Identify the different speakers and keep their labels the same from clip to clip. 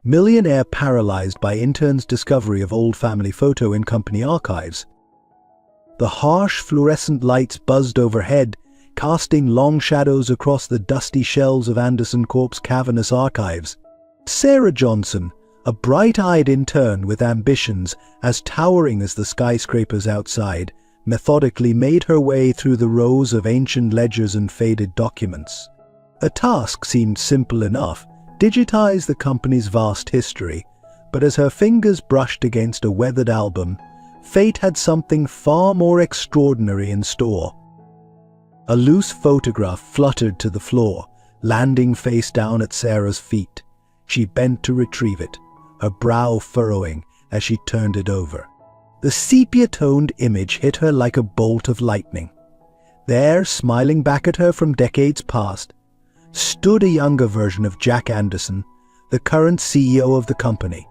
Speaker 1: millionaire paralyzed by intern's discovery of old family photo in company archives. The harsh fluorescent lights buzzed overhead, casting long shadows across the dusty shelves of Anderson Corp's cavernous archives. Sarah Johnson, a bright-eyed intern with ambitions as towering as the skyscrapers outside, methodically made her way through the rows of ancient ledgers and faded documents. A task seemed simple enough: digitize the company's vast history. But as her fingers brushed against a weathered album, fate had something far more extraordinary in store. A loose photograph fluttered to the floor, landing face down at Sarah's feet. She bent to retrieve it, her brow furrowing as she turned it over. The sepia-toned image hit her like a bolt of lightning. There, smiling back at her from decades past, stood a younger version of Jack Anderson, the current CEO of the company.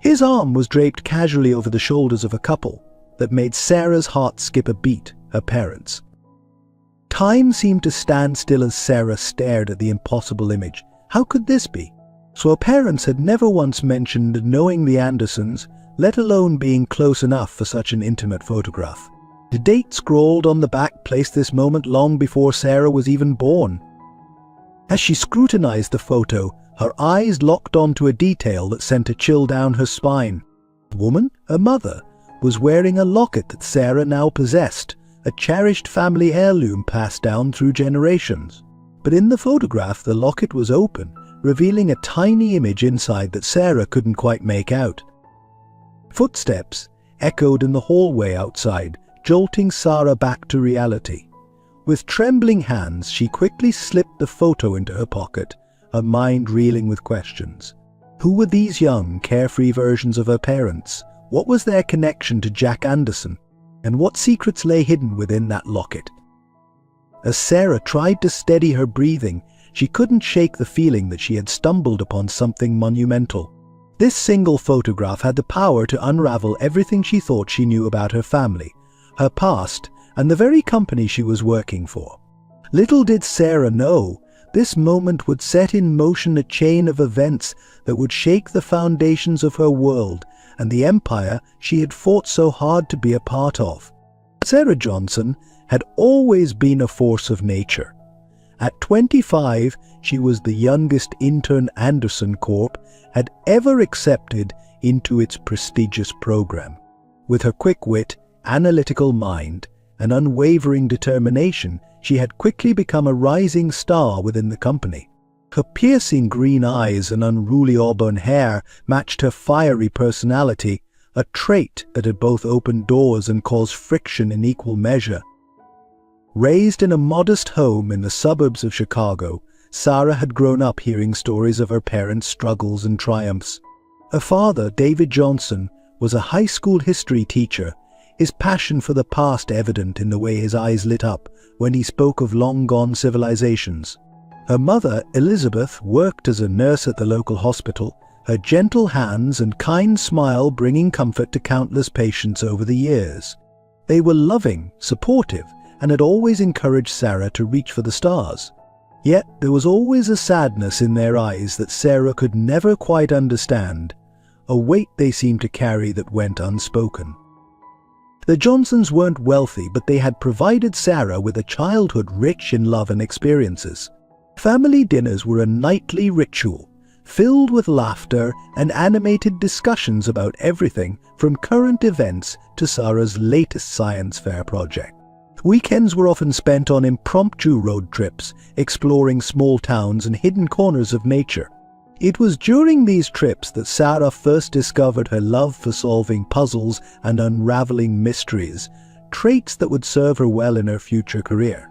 Speaker 1: His arm was draped casually over the shoulders of a couple that made Sarah's heart skip a beat: her parents. Time seemed to stand still as Sarah stared at the impossible image. How could this be? So her parents had never once mentioned knowing the Andersons, let alone being close enough for such an intimate photograph. The date scrawled on the back placed this moment long before Sarah was even born. As she scrutinized the photo, her eyes locked onto a detail that sent a chill down her spine. The woman, her mother, was wearing a locket that Sarah now possessed, a cherished family heirloom passed down through generations. But in the photograph, the locket was open, revealing a tiny image inside that Sarah couldn't quite make out. Footsteps echoed in the hallway outside, jolting Sarah back to reality. With trembling hands, she quickly slipped the photo into her pocket, her mind reeling with questions. Who were these young, carefree versions of her parents? What was their connection to Jack Anderson? And what secrets lay hidden within that locket? As Sarah tried to steady her breathing, she couldn't shake the feeling that she had stumbled upon something monumental. This single photograph had the power to unravel everything she thought she knew about her family, her past, and the very company she was working for. Little did Sarah know, this moment would set in motion a chain of events that would shake the foundations of her world and the empire she had fought so hard to be a part of. Sarah Johnson had always been a force of nature. At 25, she was the youngest intern Anderson Corp had ever accepted into its prestigious program. With her quick wit, analytical mind, and unwavering determination, she had quickly become a rising star within the company. Her piercing green eyes and unruly auburn hair matched her fiery personality, a trait that had both opened doors and caused friction in equal measure. Raised in a modest home in the suburbs of Chicago, Sarah had grown up hearing stories of her parents' struggles and triumphs. Her father, David Johnson, was a high school history teacher, his passion for the past evident in the way his eyes lit up when he spoke of long-gone civilizations. Her mother, Elizabeth, worked as a nurse at the local hospital, her gentle hands and kind smile bringing comfort to countless patients over the years. They were loving, supportive, and had always encouraged Sarah to reach for the stars. Yet there was always a sadness in their eyes that Sarah could never quite understand, a weight they seemed to carry that went unspoken. The Johnsons weren't wealthy, but they had provided Sarah with a childhood rich in love and experiences. Family dinners were a nightly ritual, filled with laughter and animated discussions about everything from current events to Sarah's latest science fair project. Weekends were often spent on impromptu road trips, exploring small towns and hidden corners of nature. It was during these trips that Sarah first discovered her love for solving puzzles and unraveling mysteries, traits that would serve her well in her future career.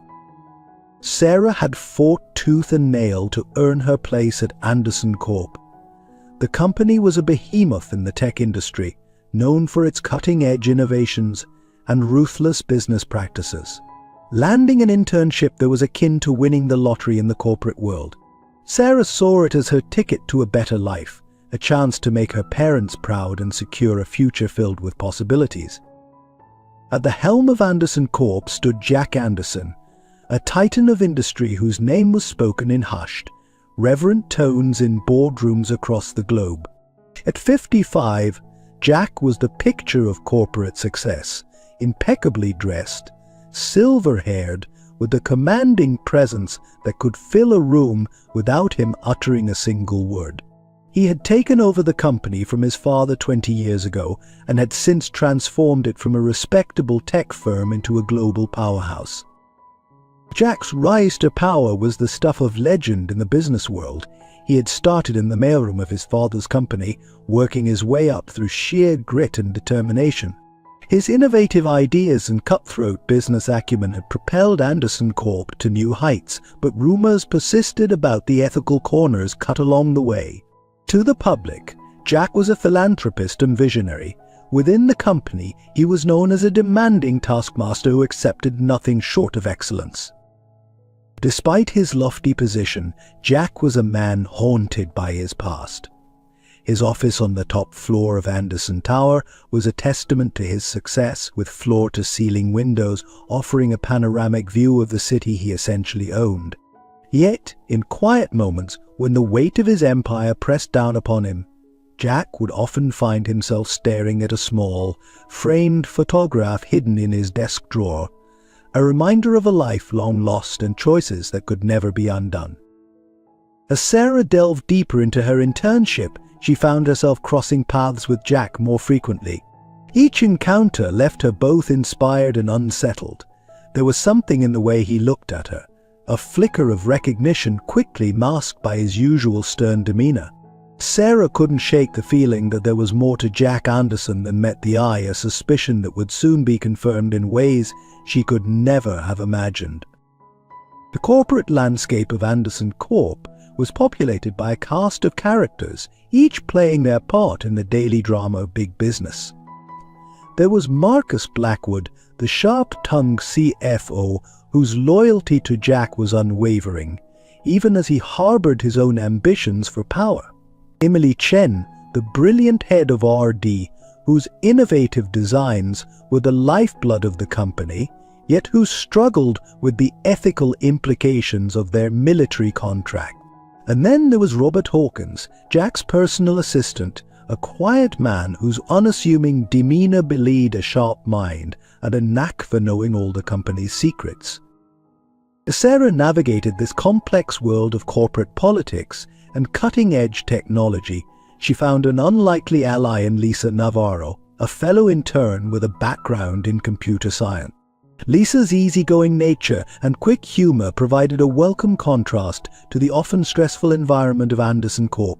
Speaker 1: Sarah had fought tooth and nail to earn her place at Anderson Corp. The company was a behemoth in the tech industry, known for its cutting-edge innovations and ruthless business practices. Landing an internship that was akin to winning the lottery in the corporate world. Sarah saw it as her ticket to a better life, a chance to make her parents proud and secure a future filled with possibilities. At the helm of Anderson Corp stood Jack Anderson, a titan of industry whose name was spoken in hushed, reverent tones in boardrooms across the globe. At 55, Jack was the picture of corporate success, impeccably dressed, silver-haired, with a commanding presence that could fill a room without him uttering a single word. He had taken over the company from his father 20 years ago and had since transformed it from a respectable tech firm into a global powerhouse. Jack's rise to power was the stuff of legend in the business world. He had started in the mailroom of his father's company, working his way up through sheer grit and determination. His innovative ideas and cutthroat business acumen had propelled Anderson Corp to new heights, but rumors persisted about the ethical corners cut along the way. To the public, Jack was a philanthropist and visionary. Within the company, he was known as a demanding taskmaster who accepted nothing short of excellence. Despite his lofty position, Jack was a man haunted by his past. His office on the top floor of Anderson Tower was a testament to his success, with floor-to-ceiling windows offering a panoramic view of the city he essentially owned. Yet, in quiet moments, when the weight of his empire pressed down upon him, Jack would often find himself staring at a small, framed photograph hidden in his desk drawer, a reminder of a life long lost and choices that could never be undone. As Sarah delved deeper into her internship, she found herself crossing paths with Jack more frequently. Each encounter left her both inspired and unsettled. There was something in the way he looked at her, a flicker of recognition quickly masked by his usual stern demeanor. Sarah couldn't shake the feeling that there was more to Jack Anderson than met the eye, a suspicion that would soon be confirmed in ways she could never have imagined. The corporate landscape of Anderson Corp was populated by a cast of characters, each playing their part in the daily drama of big business. There was Marcus Blackwood, the sharp-tongued CFO, whose loyalty to Jack was unwavering, even as he harbored his own ambitions for power. Emily Chen, the brilliant head of RD, whose innovative designs were the lifeblood of the company, yet who struggled with the ethical implications of their military contract. And then there was Robert Hawkins, Jack's personal assistant, a quiet man whose unassuming demeanor belied a sharp mind and a knack for knowing all the company's secrets. As Sarah navigated this complex world of corporate politics and cutting-edge technology, she found an unlikely ally in Lisa Navarro, a fellow intern with a background in computer science. Lisa's easygoing nature and quick humor provided a welcome contrast to the often stressful environment of Anderson Corp.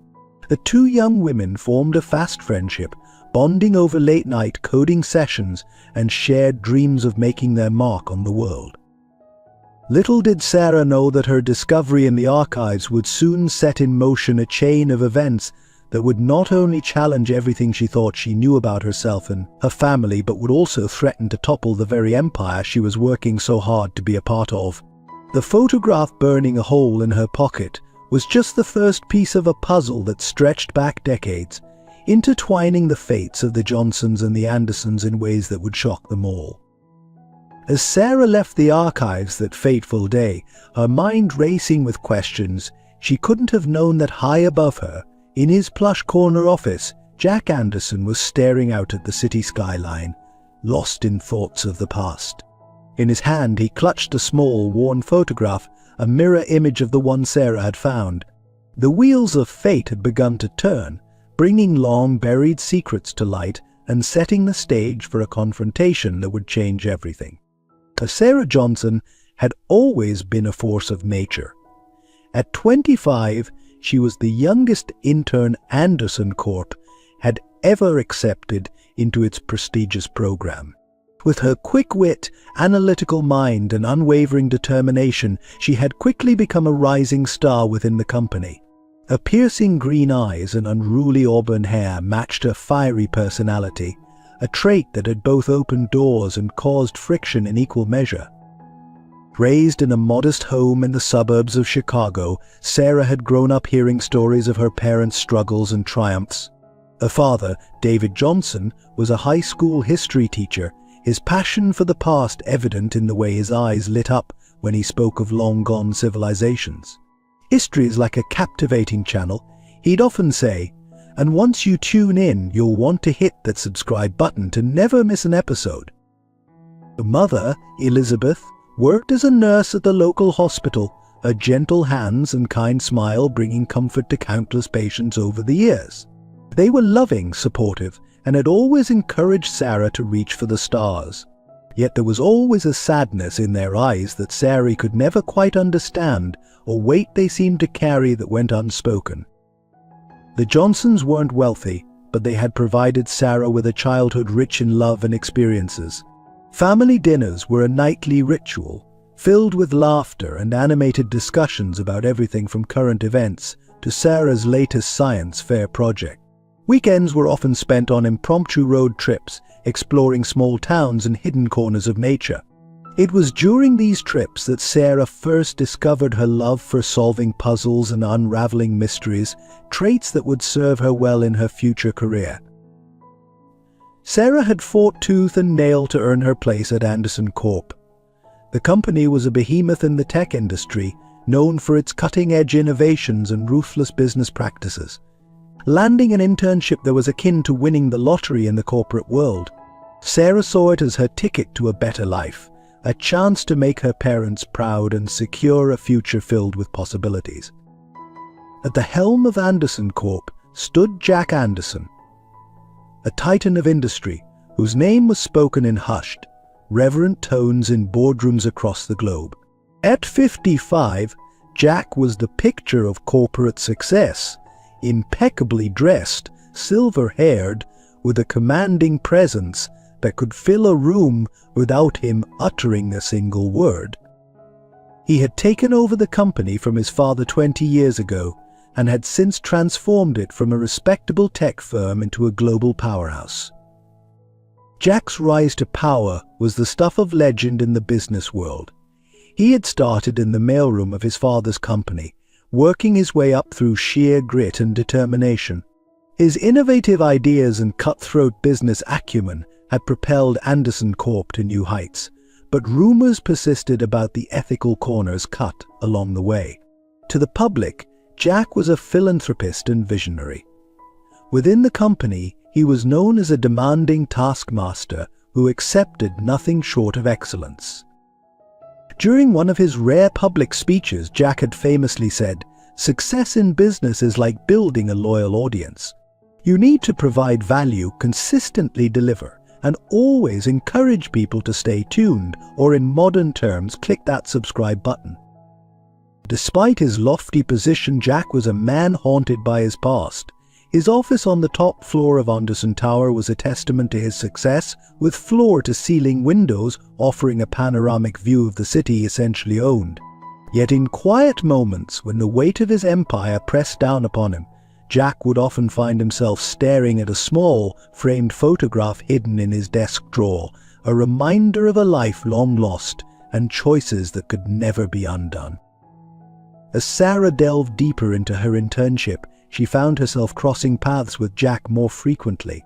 Speaker 1: The two young women formed a fast friendship, bonding over late-night coding sessions and shared dreams of making their mark on the world. Little did Sarah know that her discovery in the archives would soon set in motion a chain of events that would not only challenge everything she thought she knew about herself and her family, but would also threaten to topple the very empire she was working so hard to be a part of. The photograph burning a hole in her pocket was just the first piece of a puzzle that stretched back decades, intertwining the fates of the Johnsons and the Andersons in ways that would shock them all. As Sarah left the archives that fateful day, her mind racing with questions, she couldn't have known that high above her, in his plush corner office, Jack Anderson was staring out at the city skyline, lost in thoughts of the past. In his hand he clutched a small, worn photograph, a mirror image of the one Sarah had found. The wheels of fate had begun to turn, bringing long-buried secrets to light and setting the stage for a confrontation that would change everything. Sarah Johnson had always been a force of nature. At 25, she was the youngest intern Anderson Corp had ever accepted into its prestigious program. With her quick wit, analytical mind, and unwavering determination, she had quickly become a rising star within the company. Her piercing green eyes and unruly auburn hair matched her fiery personality, a trait that had both opened doors and caused friction in equal measure. Raised in a modest home in the suburbs of Chicago, Sarah had grown up hearing stories of her parents' struggles and triumphs. Her father, David Johnson, was a high school history teacher, his passion for the past evident in the way his eyes lit up when he spoke of long-gone civilizations. History is like a captivating channel, he'd often say, And once you tune in, you'll want to hit that subscribe button to never miss an episode. The mother, Elizabeth, worked as a nurse at the local hospital, her gentle hands and kind smile bringing comfort to countless patients over the years. They were loving, supportive, and had always encouraged Sarah to reach for the stars. Yet there was always a sadness in their eyes that Sarah could never quite understand, or weight they seemed to carry that went unspoken. The Johnsons weren't wealthy, but they had provided Sarah with a childhood rich in love and experiences. Family dinners were a nightly ritual, filled with laughter and animated discussions about everything from current events to Sarah's latest science fair project. Weekends were often spent on impromptu road trips, exploring small towns and hidden corners of nature. It was during these trips that Sarah first discovered her love for solving puzzles and unraveling mysteries, traits that would serve her well in her future career. Sarah had fought tooth and nail to earn her place at Anderson Corp. The company was a behemoth in the tech industry, known for its cutting-edge innovations and ruthless business practices. Landing an internship that was akin to winning the lottery in the corporate world, Sarah saw it as her ticket to a better life, a chance to make her parents proud and secure a future filled with possibilities. At the helm of Anderson Corp stood Jack Anderson, a titan of industry whose name was spoken in hushed, reverent tones in boardrooms across the globe. At 55, Jack was the picture of corporate success, impeccably dressed, silver-haired, with a commanding presence that could fill a room without him uttering a single word. He had taken over the company from his father 20 years ago and had since transformed it from a respectable tech firm into a global powerhouse. Jack's rise to power was the stuff of legend in the business world. He had started in the mailroom of his father's company, working his way up through sheer grit and determination. His innovative ideas and cutthroat business acumen had propelled Anderson Corp to new heights, but rumors persisted about the ethical corners cut along the way. To the public, Jack was a philanthropist and visionary. Within the company, he was known as a demanding taskmaster who accepted nothing short of excellence. During one of his rare public speeches, Jack had famously said, "Success in business is like building a loyal audience. You need to provide value, consistently deliver, and always encourage people to stay tuned, or in modern terms, click that subscribe button." Despite his lofty position, Jack was a man haunted by his past. His office on the top floor of Anderson Tower was a testament to his success, with floor-to-ceiling windows offering a panoramic view of the city he essentially owned. Yet in quiet moments, when the weight of his empire pressed down upon him, Jack would often find himself staring at a small, framed photograph hidden in his desk drawer, a reminder of a life long lost and choices that could never be undone. As Sarah delved deeper into her internship, she found herself crossing paths with Jack more frequently.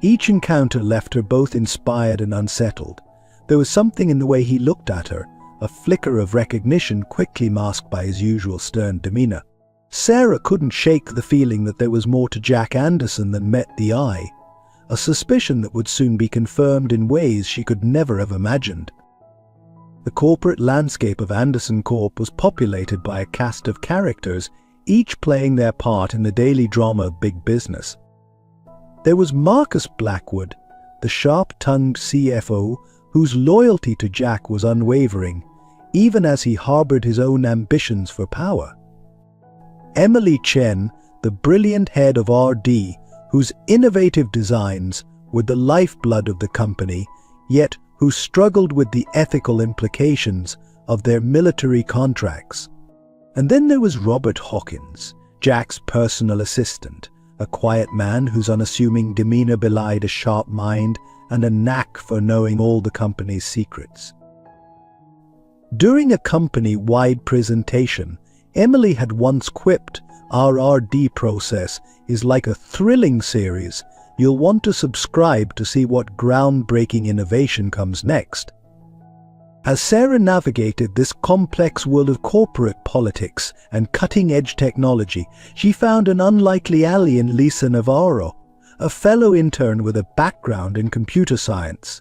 Speaker 1: Each encounter left her both inspired and unsettled. There was something in the way he looked at her, a flicker of recognition quickly masked by his usual stern demeanor. Sarah couldn't shake the feeling that there was more to Jack Anderson than met the eye, a suspicion that would soon be confirmed in ways she could never have imagined. The corporate landscape of Anderson Corp was populated by a cast of characters, each playing their part in the daily drama of big business. There was Marcus Blackwood, the sharp-tongued CFO, whose loyalty to Jack was unwavering, even as he harbored his own ambitions for power. Emily Chen, the brilliant head of RD, whose innovative designs were the lifeblood of the company, yet who struggled with the ethical implications of their military contracts. And then there was Robert Hawkins, Jack's personal assistant, a quiet man whose unassuming demeanor belied a sharp mind and a knack for knowing all the company's secrets. During a company-wide presentation, Emily had once quipped, "Our RD process is like a thrilling series. You'll want to subscribe to see what groundbreaking innovation comes next." As Sarah navigated this complex world of corporate politics and cutting-edge technology, she found an unlikely ally in Lisa Navarro, a fellow intern with a background in computer science.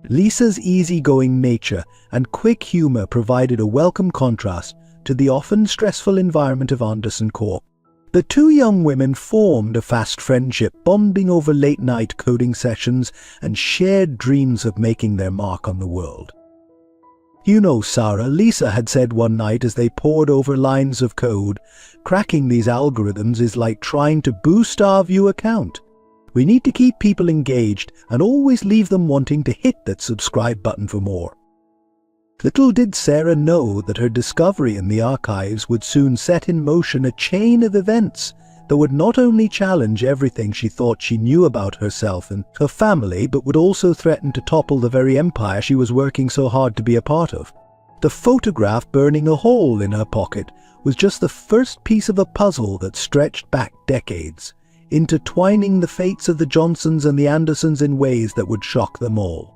Speaker 1: Lisa's easygoing nature and quick humor provided a welcome contrast to the often stressful environment of Anderson Corp. The two young women formed a fast friendship, bonding over late-night coding sessions and shared dreams of making their mark on the world. "You know, Sarah," Lisa had said one night as they pored over lines of code, "cracking these algorithms is like trying to boost our view account. We need to keep people engaged and always leave them wanting to hit that subscribe button for more." Little did Sarah know that her discovery in the archives would soon set in motion a chain of events that would not only challenge everything she thought she knew about herself and her family, but would also threaten to topple the very empire she was working so hard to be a part of. The photograph burning a hole in her pocket was just the first piece of a puzzle that stretched back decades, intertwining the fates of the Johnsons and the Andersons in ways that would shock them all.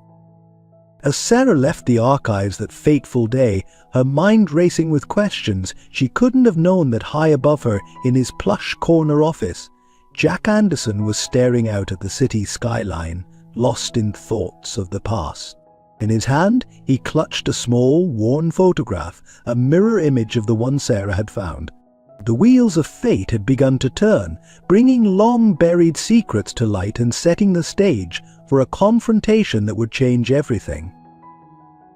Speaker 1: As Sarah left the archives that fateful day, her mind racing with questions, she couldn't have known that high above her, in his plush corner office, Jack Anderson was staring out at the city skyline, lost in thoughts of the past. In his hand, he clutched a small, worn photograph, a mirror image of the one Sarah had found. The wheels of fate had begun to turn, bringing long-buried secrets to light and setting the stage for a confrontation that would change everything.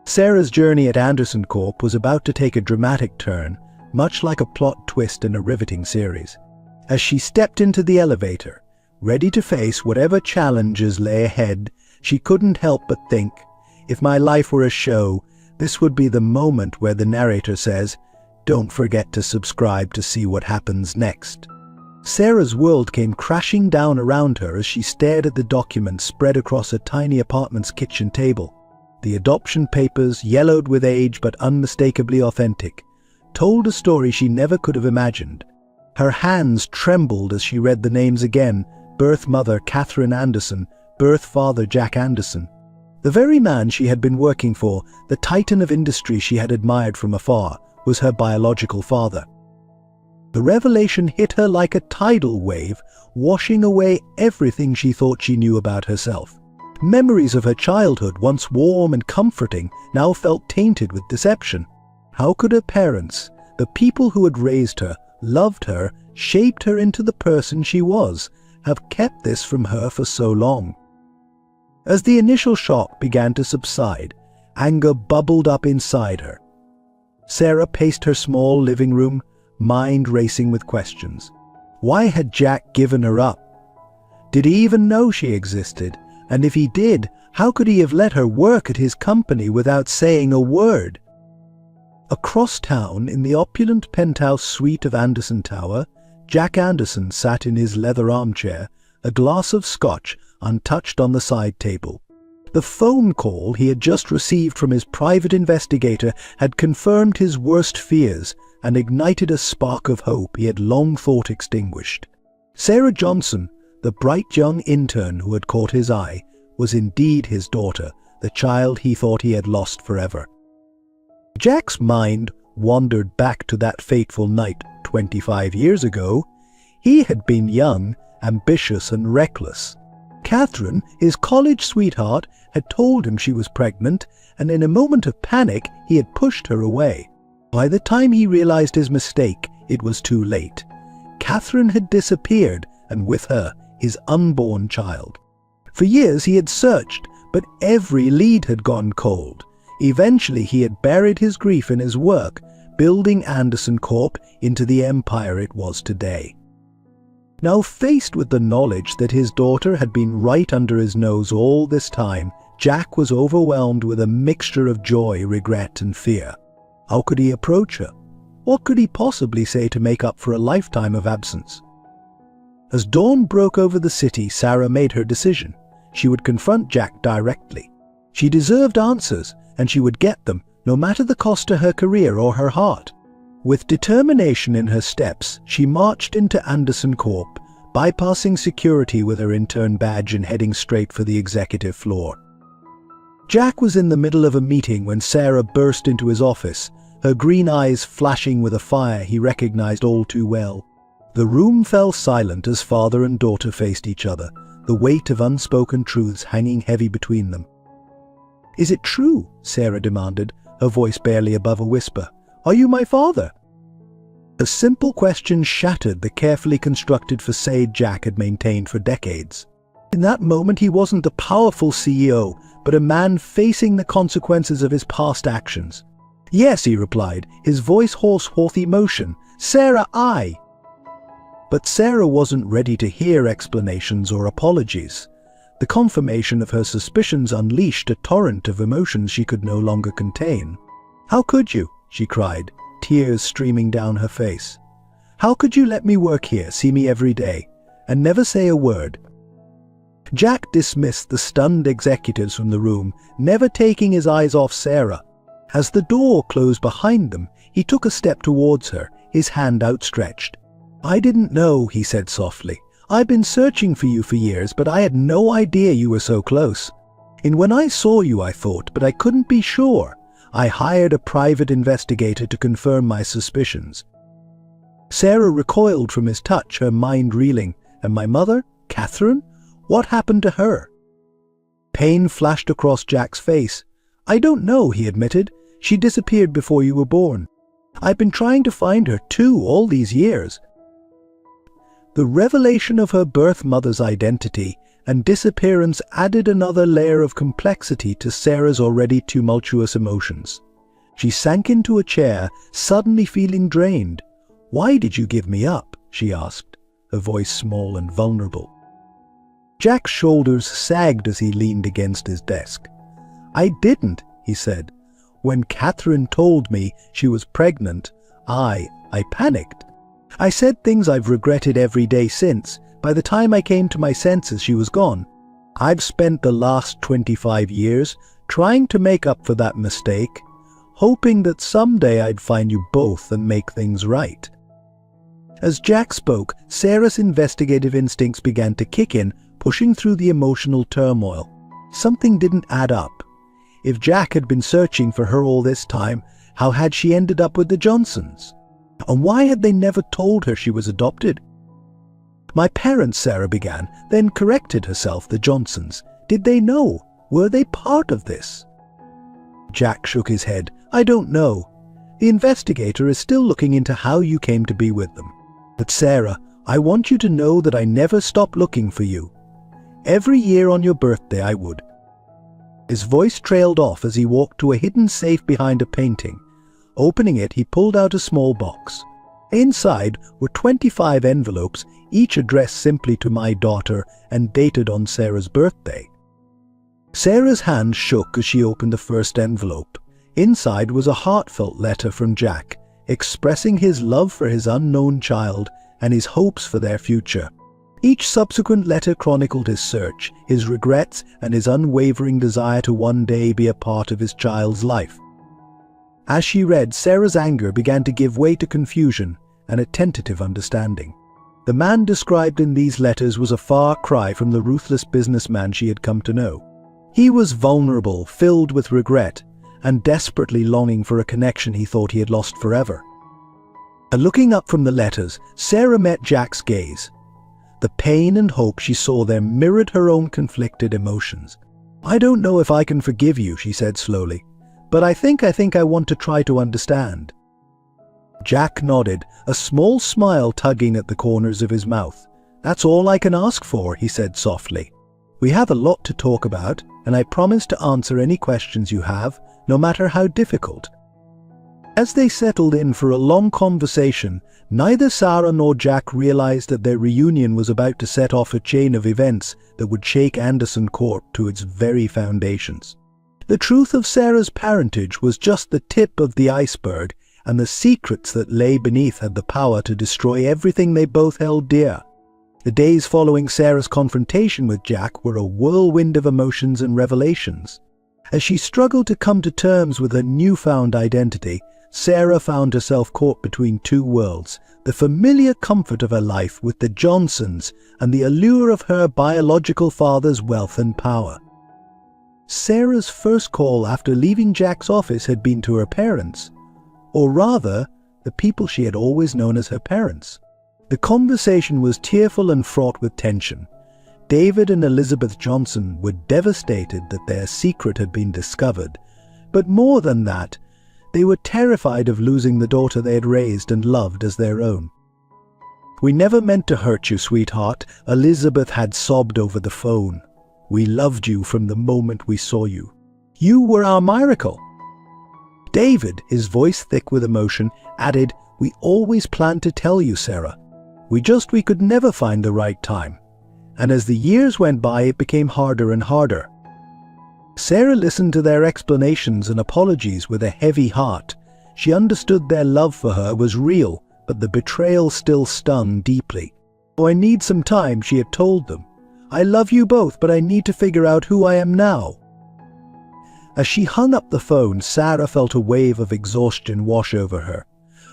Speaker 1: Sarah's journey at Anderson Corp was about to take a dramatic turn, much like a plot twist in a riveting series. As she stepped into the elevator, ready to face whatever challenges lay ahead, she couldn't help but think, if my life were a show, this would be the moment where the narrator says, "Don't forget to subscribe to see what happens next." Sarah's world came crashing down around her as she stared at the documents spread across a tiny apartment's kitchen table. The adoption papers, yellowed with age but unmistakably authentic, told a story she never could have imagined. Her hands trembled as she read the names again: birth mother Catherine Anderson, birth father Jack Anderson. The very man she had been working for, the titan of industry she had admired from afar, was her biological father. The revelation hit her like a tidal wave, washing away everything she thought she knew about herself. Memories of her childhood, once warm and comforting, now felt tainted with deception. How could her parents, the people who had raised her, loved her, shaped her into the person she was, have kept this from her for so long? As the initial shock began to subside, anger bubbled up inside her. Sarah paced her small living room, mind racing with questions. Why had Jack given her up? Did he even know she existed? And if he did, how could he have let her work at his company without saying a word? Across town, in the opulent penthouse suite of Anderson Tower, Jack Anderson sat in his leather armchair, a glass of scotch untouched on the side table. The phone call he had just received from his private investigator had confirmed his worst fears and ignited a spark of hope he had long thought extinguished. Sarah Johnson, the bright young intern who had caught his eye, was indeed his daughter, the child he thought he had lost forever. Jack's mind wandered back to that fateful night 25 years ago. He had been young, ambitious and reckless. Catherine, his college sweetheart, had told him she was pregnant, and in a moment of panic he had pushed her away. By the time he realized his mistake, it was too late. Catherine had disappeared, and with her, his unborn child. For years he had searched, but every lead had gone cold. Eventually he had buried his grief in his work, building Anderson Corp into the empire it was today. Now faced with the knowledge that his daughter had been right under his nose all this time, Jack was overwhelmed with a mixture of joy, regret and fear. How could he approach her? What could he possibly say to make up for a lifetime of absence? As dawn broke over the city, Sarah made her decision. She would confront Jack directly. She deserved answers, and she would get them, no matter the cost to her career or her heart. With determination in her steps, she marched into Anderson Corp, bypassing security with her intern badge and heading straight for the executive floor. Jack was in the middle of a meeting when Sarah burst into his office, her green eyes flashing with a fire he recognized all too well. The room fell silent as father and daughter faced each other, the weight of unspoken truths hanging heavy between them. "Is it true?" Sarah demanded, her voice barely above a whisper. "Are you my father?" A simple question shattered the carefully constructed facade Jack had maintained for decades. In that moment he wasn't a powerful CEO, but a man facing the consequences of his past actions. "Yes," he replied, his voice hoarse with emotion. "Sarah, I..." But Sarah wasn't ready to hear explanations or apologies. The confirmation of her suspicions unleashed a torrent of emotions she could no longer contain. "How could you?" she cried, tears streaming down her face. "How could you let me work here, see me every day, and never say a word?" Jack dismissed the stunned executives from the room, never taking his eyes off Sarah. As the door closed behind them, he took a step towards her, his hand outstretched. "I didn't know," he said softly. "I've been searching for you for years, but I had no idea you were so close. And when I saw you, I thought, but I couldn't be sure. I hired a private investigator to confirm my suspicions." Sarah recoiled from his touch, her mind reeling. "And my mother? Catherine? What happened to her?" Pain flashed across Jack's face. "I don't know," he admitted. "She disappeared before you were born. I've been trying to find her too all these years." The revelation of her birth mother's identity and disappearance added another layer of complexity to Sarah's already tumultuous emotions. She sank into a chair, suddenly feeling drained. "Why did you give me up?" she asked, her voice small and vulnerable. Jack's shoulders sagged as he leaned against his desk. "I didn't," he said. "When Catherine told me she was pregnant, I panicked. I said things I've regretted every day since. By the time I came to my senses, she was gone. I've spent the last 25 years trying to make up for that mistake, hoping that someday I'd find you both and make things right." As Jack spoke, Sarah's investigative instincts began to kick in, pushing through the emotional turmoil. Something didn't add up. If Jack had been searching for her all this time, how had she ended up with the Johnsons? And why had they never told her she was adopted? "My parents," Sarah began, then corrected herself. "The Johnsons. Did they know? Were they part of this?" Jack shook his head. "I don't know. The investigator is still looking into how you came to be with them. But Sarah, I want you to know that I never stopped looking for you. Every year on your birthday I would." His voice trailed off as he walked to a hidden safe behind a painting. Opening it, he pulled out a small box. Inside were 25 envelopes, each addressed simply to "my daughter" and dated on Sarah's birthday. Sarah's hand shook as she opened the first envelope. Inside was a heartfelt letter from Jack, expressing his love for his unknown child and his hopes for their future. Each subsequent letter chronicled his search, his regrets, and his unwavering desire to one day be a part of his child's life. As she read, Sarah's anger began to give way to confusion and a tentative understanding. The man described in these letters was a far cry from the ruthless businessman she had come to know. He was vulnerable, filled with regret, and desperately longing for a connection he thought he had lost forever. And looking up from the letters, Sarah met Jack's gaze. The pain and hope she saw there mirrored her own conflicted emotions. "I don't know if I can forgive you," she said slowly, "but I think I want to try to understand." Jack nodded, a small smile tugging at the corners of his mouth. "That's all I can ask for," he said softly. "We have a lot to talk about, and I promise to answer any questions you have, no matter how difficult." As they settled in for a long conversation, neither Sarah nor Jack realized that their reunion was about to set off a chain of events that would shake Anderson Corp to its very foundations. The truth of Sarah's parentage was just the tip of the iceberg, and the secrets that lay beneath had the power to destroy everything they both held dear. The days following Sarah's confrontation with Jack were a whirlwind of emotions and revelations. As she struggled to come to terms with her newfound identity, Sarah found herself caught between two worlds, the familiar comfort of her life with the Johnsons and the allure of her biological father's wealth and power. Sarah's first call after leaving Jack's office had been to her parents, or rather, the people she had always known as her parents. The conversation was tearful and fraught with tension. David and Elizabeth Johnson were devastated that their secret had been discovered, but more than that, they were terrified of losing the daughter they had raised and loved as their own. "We never meant to hurt you, sweetheart," Elizabeth had sobbed over the phone. "We loved you from the moment we saw you. You were our miracle." David, his voice thick with emotion, added, "We always planned to tell you, Sarah. We could never find the right time. And as the years went by, it became harder and harder." Sarah listened to their explanations and apologies with a heavy heart. She understood their love for her was real, but the betrayal still stung deeply. "Oh, I need some time," she had told them. "I love you both, but I need to figure out who I am now." As she hung up the phone, Sarah felt a wave of exhaustion wash over her.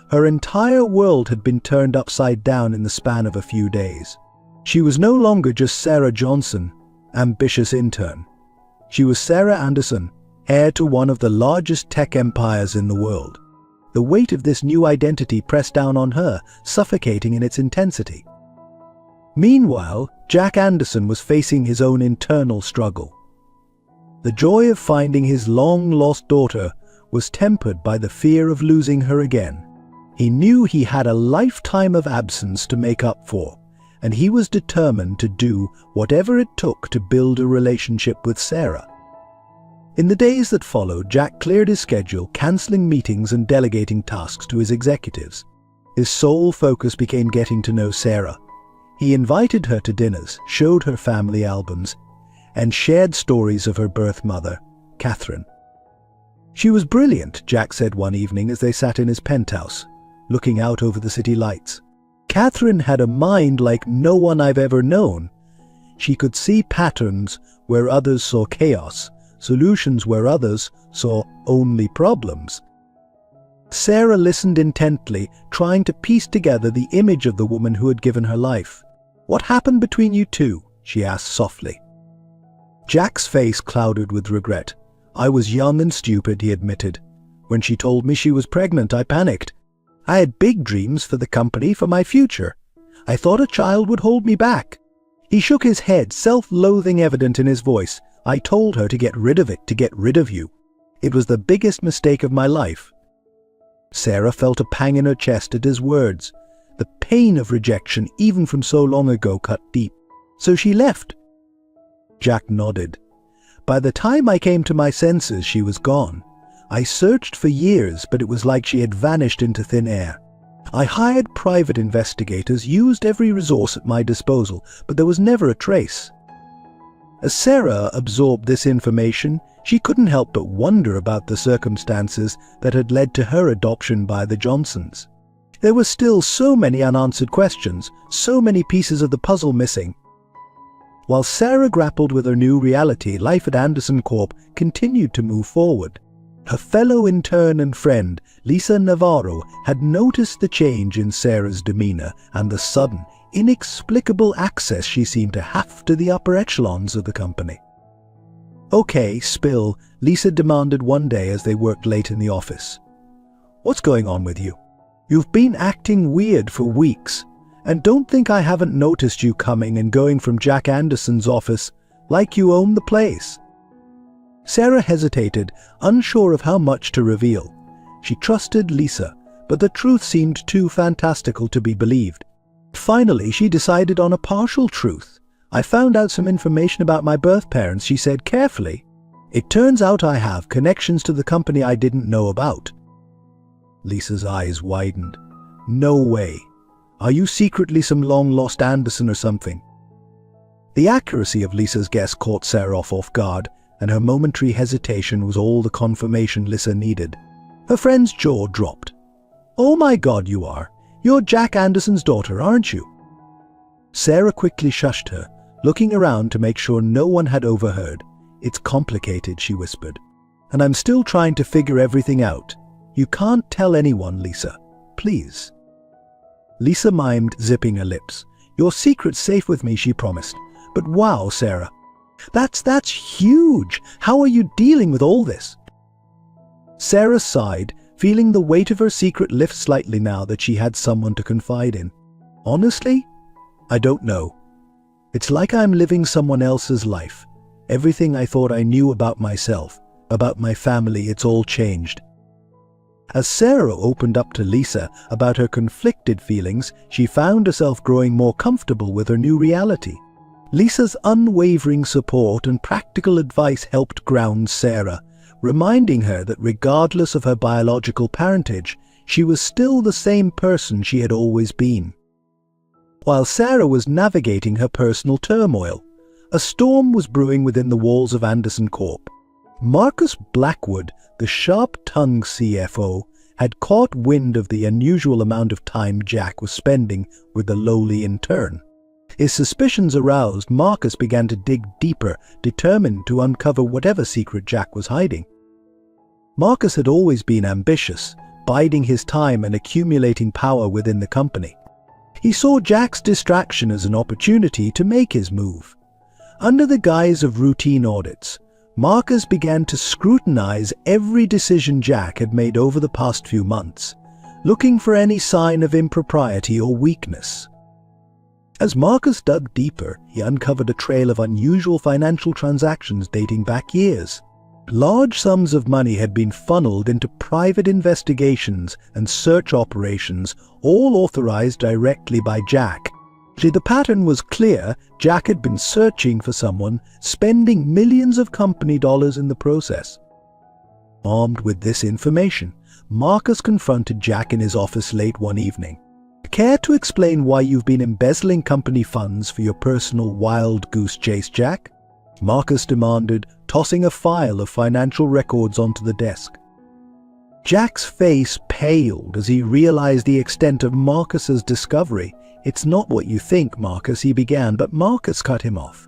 Speaker 1: Her entire world had been turned upside down in the span of a few days. She was no longer just Sarah Johnson, ambitious intern. She was Sarah Anderson, heir to one of the largest tech empires in the world. The weight of this new identity pressed down on her, suffocating in its intensity. Meanwhile, Jack Anderson was facing his own internal struggle. The joy of finding his long-lost daughter was tempered by the fear of losing her again. He knew he had a lifetime of absence to make up for, and he was determined to do whatever it took to build a relationship with Sarah. In the days that followed, Jack cleared his schedule, cancelling meetings and delegating tasks to his executives. His sole focus became getting to know Sarah. He invited her to dinners, showed her family albums, and shared stories of her birth mother, Catherine. "She was brilliant," Jack said one evening as they sat in his penthouse, looking out over the city lights. "Catherine had a mind like no one I've ever known. She could see patterns where others saw chaos, solutions where others saw only problems." Sarah listened intently, trying to piece together the image of the woman who had given her life. "What happened between you two?" she asked softly. Jack's face clouded with regret. "I was young and stupid," he admitted. "When she told me she was pregnant, I panicked. I had big dreams for the company, for my future. I thought a child would hold me back." He shook his head, self-loathing evident in his voice. "I told her to get rid of it, to get rid of you. It was the biggest mistake of my life." Sarah felt a pang in her chest at his words. The pain of rejection, even from so long ago, cut deep. "So she left?" Jack nodded. "By the time I came to my senses, she was gone. I searched for years, but it was like she had vanished into thin air. I hired private investigators, used every resource at my disposal, but there was never a trace." As Sarah absorbed this information, she couldn't help but wonder about the circumstances that had led to her adoption by the Johnsons. There were still so many unanswered questions, so many pieces of the puzzle missing. While Sarah grappled with her new reality, life at Anderson Corp continued to move forward. Her fellow intern and friend, Lisa Navarro, had noticed the change in Sarah's demeanor and the sudden, inexplicable access she seemed to have to the upper echelons of the company. "Okay, spill," Lisa demanded one day as they worked late in the office. "What's going on with you? You've been acting weird for weeks, and don't think I haven't noticed you coming and going from Jack Anderson's office like you own the place." Sarah hesitated, unsure of how much to reveal. She trusted Lisa, but the truth seemed too fantastical to be believed. Finally, she decided on a partial truth. "I found out some information about my birth parents," she said carefully. "It turns out I have connections to the company I didn't know about." Lisa's eyes widened. "No way. Are you secretly some long-lost Anderson or something?" The accuracy of Lisa's guess caught Sarah off guard, and her momentary hesitation was all the confirmation Lisa needed. Her friend's jaw dropped. "Oh my God, you are! You're Jack Anderson's daughter, aren't you?" Sarah quickly shushed her, looking around to make sure no one had overheard. "It's complicated," she whispered, "and I'm still trying to figure everything out. You can't tell anyone, Lisa. Please." Lisa mimed, zipping her lips. "Your secret's safe with me," she promised. "But wow, Sarah. That's huge. How are you dealing with all this? Sarah sighed, feeling the weight of her secret lift slightly now that she had someone to confide in. Honestly, I don't know. It's like I'm living someone else's life. Everything I thought I knew about myself, about my family, it's all changed. As Sarah opened up to Lisa about her conflicted feelings, she found herself growing more comfortable with her new reality. Lisa's unwavering support and practical advice helped ground Sarah, reminding her that regardless of her biological parentage, she was still the same person she had always been. While Sarah was navigating her personal turmoil, a storm was brewing within the walls of Anderson Corp. Marcus Blackwood, the sharp-tongued CFO, had caught wind of the unusual amount of time Jack was spending with the lowly intern. His suspicions aroused, Marcus began to dig deeper, determined to uncover whatever secret Jack was hiding. Marcus had always been ambitious, biding his time and accumulating power within the company. He saw Jack's distraction as an opportunity to make his move. Under the guise of routine audits, Marcus began to scrutinize every decision Jack had made over the past few months, looking for any sign of impropriety or weakness. As Marcus dug deeper, he uncovered a trail of unusual financial transactions dating back years. Large sums of money had been funneled into private investigations and search operations, all authorized directly by Jack. The pattern was clear. Jack had been searching for someone, spending millions of company dollars in the process. Armed with this information, Marcus confronted Jack in his office late one evening. Care to explain why you've been embezzling company funds for your personal wild goose chase, Jack? Marcus demanded, tossing a file of financial records onto the desk. Jack's face paled as he realized the extent of Marcus's discovery. It's not what you think, Marcus, he began, but Marcus cut him off.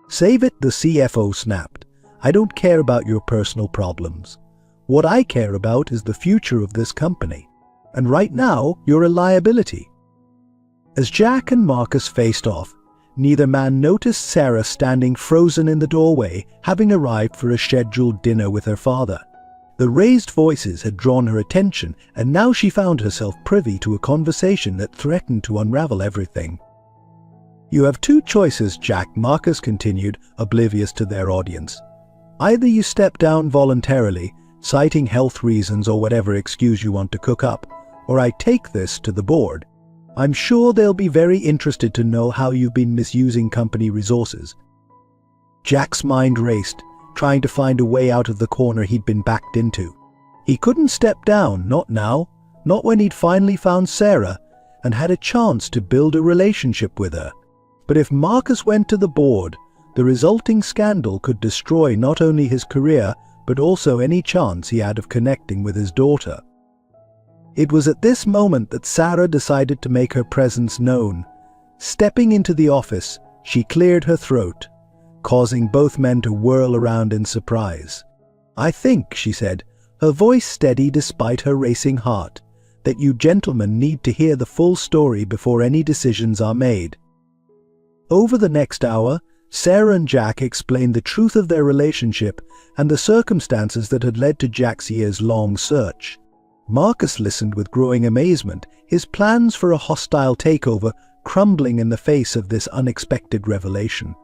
Speaker 1: Save it, the CFO snapped. I don't care about your personal problems. What I care about is the future of this company. And right now, you're a liability. As Jack and Marcus faced off, neither man noticed Sarah standing frozen in the doorway, having arrived for a scheduled dinner with her father. The raised voices had drawn her attention, and now she found herself privy to a conversation that threatened to unravel everything. You have two choices, Jack, Marcus continued, oblivious to their audience. Either you step down voluntarily, citing health reasons or whatever excuse you want to cook up, or I take this to the board. I'm sure they'll be very interested to know how you've been misusing company resources. Jack's mind raced, trying to find a way out of the corner he'd been backed into. He couldn't step down, not now, not when he'd finally found Sarah and had a chance to build a relationship with her. But if Marcus went to the board, the resulting scandal could destroy not only his career, but also any chance he had of connecting with his daughter. It was at this moment that Sarah decided to make her presence known. Stepping into the office, she cleared her throat, causing both men to whirl around in surprise. I think, she said, her voice steady despite her racing heart, that you gentlemen need to hear the full story before any decisions are made. Over the next hour, Sarah and Jack explained the truth of their relationship and the circumstances that had led to Jack's years-long search. Marcus listened with growing amazement, his plans for a hostile takeover crumbling in the face of this unexpected revelation.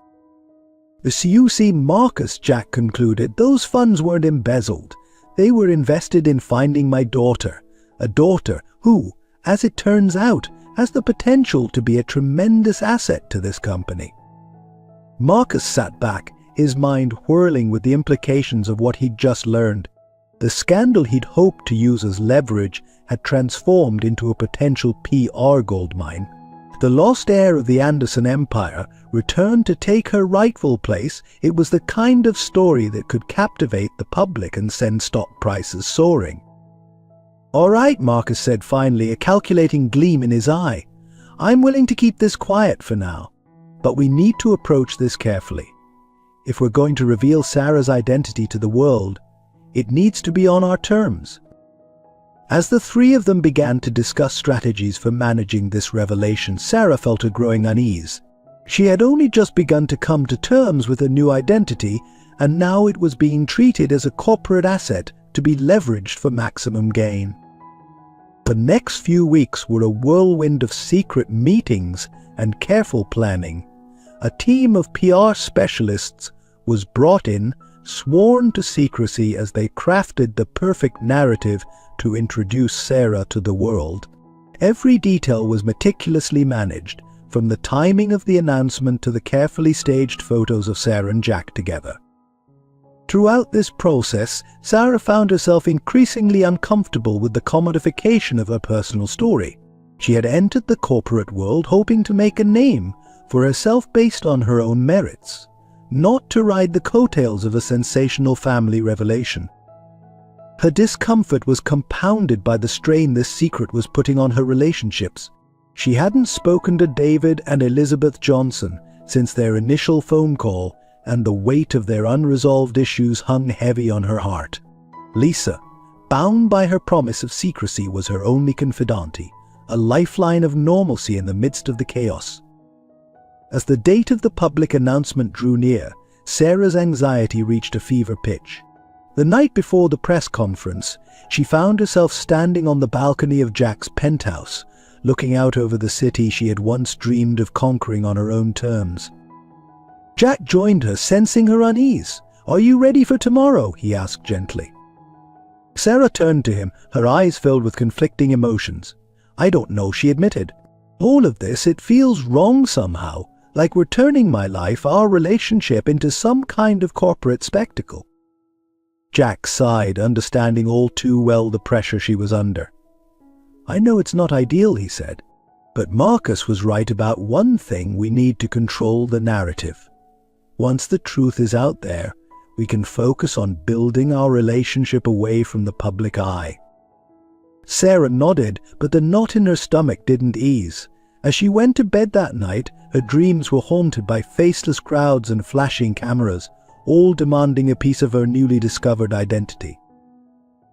Speaker 1: You see, Marcus, Jack concluded, those funds weren't embezzled. They were invested in finding my daughter, a daughter who, as it turns out, has the potential to be a tremendous asset to this company. Marcus sat back, his mind whirling with the implications of what he'd just learned. The scandal he'd hoped to use as leverage had transformed into a potential PR goldmine. The lost heir of the Anderson Empire returned to take her rightful place. It was the kind of story that could captivate the public and send stock prices soaring. All right, Marcus said finally, a calculating gleam in his eye. I'm willing to keep this quiet for now, but we need to approach this carefully. If we're going to reveal Sarah's identity to the world, it needs to be on our terms. As the three of them began to discuss strategies for managing this revelation, Sarah felt a growing unease. She had only just begun to come to terms with her new identity, and now it was being treated as a corporate asset to be leveraged for maximum gain. The next few weeks were a whirlwind of secret meetings and careful planning. A team of PR specialists was brought in, sworn to secrecy as they crafted the perfect narrative to introduce Sarah to the world. Every detail was meticulously managed, from the timing of the announcement to the carefully staged photos of Sarah and Jack together. Throughout this process, Sarah found herself increasingly uncomfortable with the commodification of her personal story. She had entered the corporate world hoping to make a name for herself based on her own merits, not to ride the coattails of a sensational family revelation. Her discomfort was compounded by the strain this secret was putting on her relationships. She hadn't spoken to David and Elizabeth Johnson since their initial phone call, and the weight of their unresolved issues hung heavy on her heart. Lisa, bound by her promise of secrecy, was her only confidante, a lifeline of normalcy in the midst of the chaos. As the date of the public announcement drew near, Sarah's anxiety reached a fever pitch. The night before the press conference, she found herself standing on the balcony of Jack's penthouse, looking out over the city she had once dreamed of conquering on her own terms. Jack joined her, sensing her unease. "Are you ready for tomorrow?" he asked gently. Sarah turned to him, her eyes filled with conflicting emotions. "I don't know," she admitted. "All of this, it feels wrong somehow, like we're turning my life, our relationship, into some kind of corporate spectacle." Jack sighed, understanding all too well the pressure she was under. "I know it's not ideal," he said, "but Marcus was right about one thing: we need to control the narrative. Once the truth is out there, we can focus on building our relationship away from the public eye." Sarah nodded, but the knot in her stomach didn't ease. As she went to bed that night, her dreams were haunted by faceless crowds and flashing cameras, all demanding a piece of her newly discovered identity.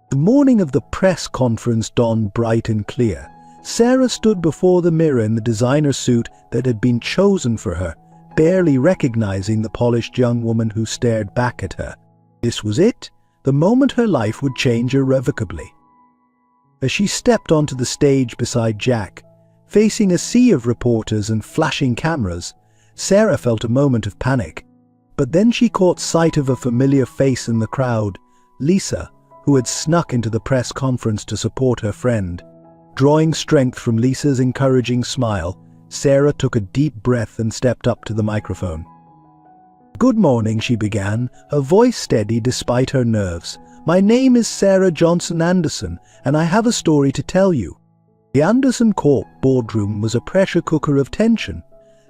Speaker 1: The morning of the press conference dawned bright and clear. Sarah stood before the mirror in the designer suit that had been chosen for her, barely recognizing the polished young woman who stared back at her. This was it, the moment her life would change irrevocably. As she stepped onto the stage beside Jack, facing a sea of reporters and flashing cameras, Sarah felt a moment of panic. But then she caught sight of a familiar face in the crowd, Lisa, who had snuck into the press conference to support her friend. Drawing strength from Lisa's encouraging smile, Sarah took a deep breath and stepped up to the microphone. "Good morning," she began, her voice steady despite her nerves. "My name is Sarah Johnson Anderson, and I have a story to tell you." The Anderson Corp boardroom was a pressure cooker of tension.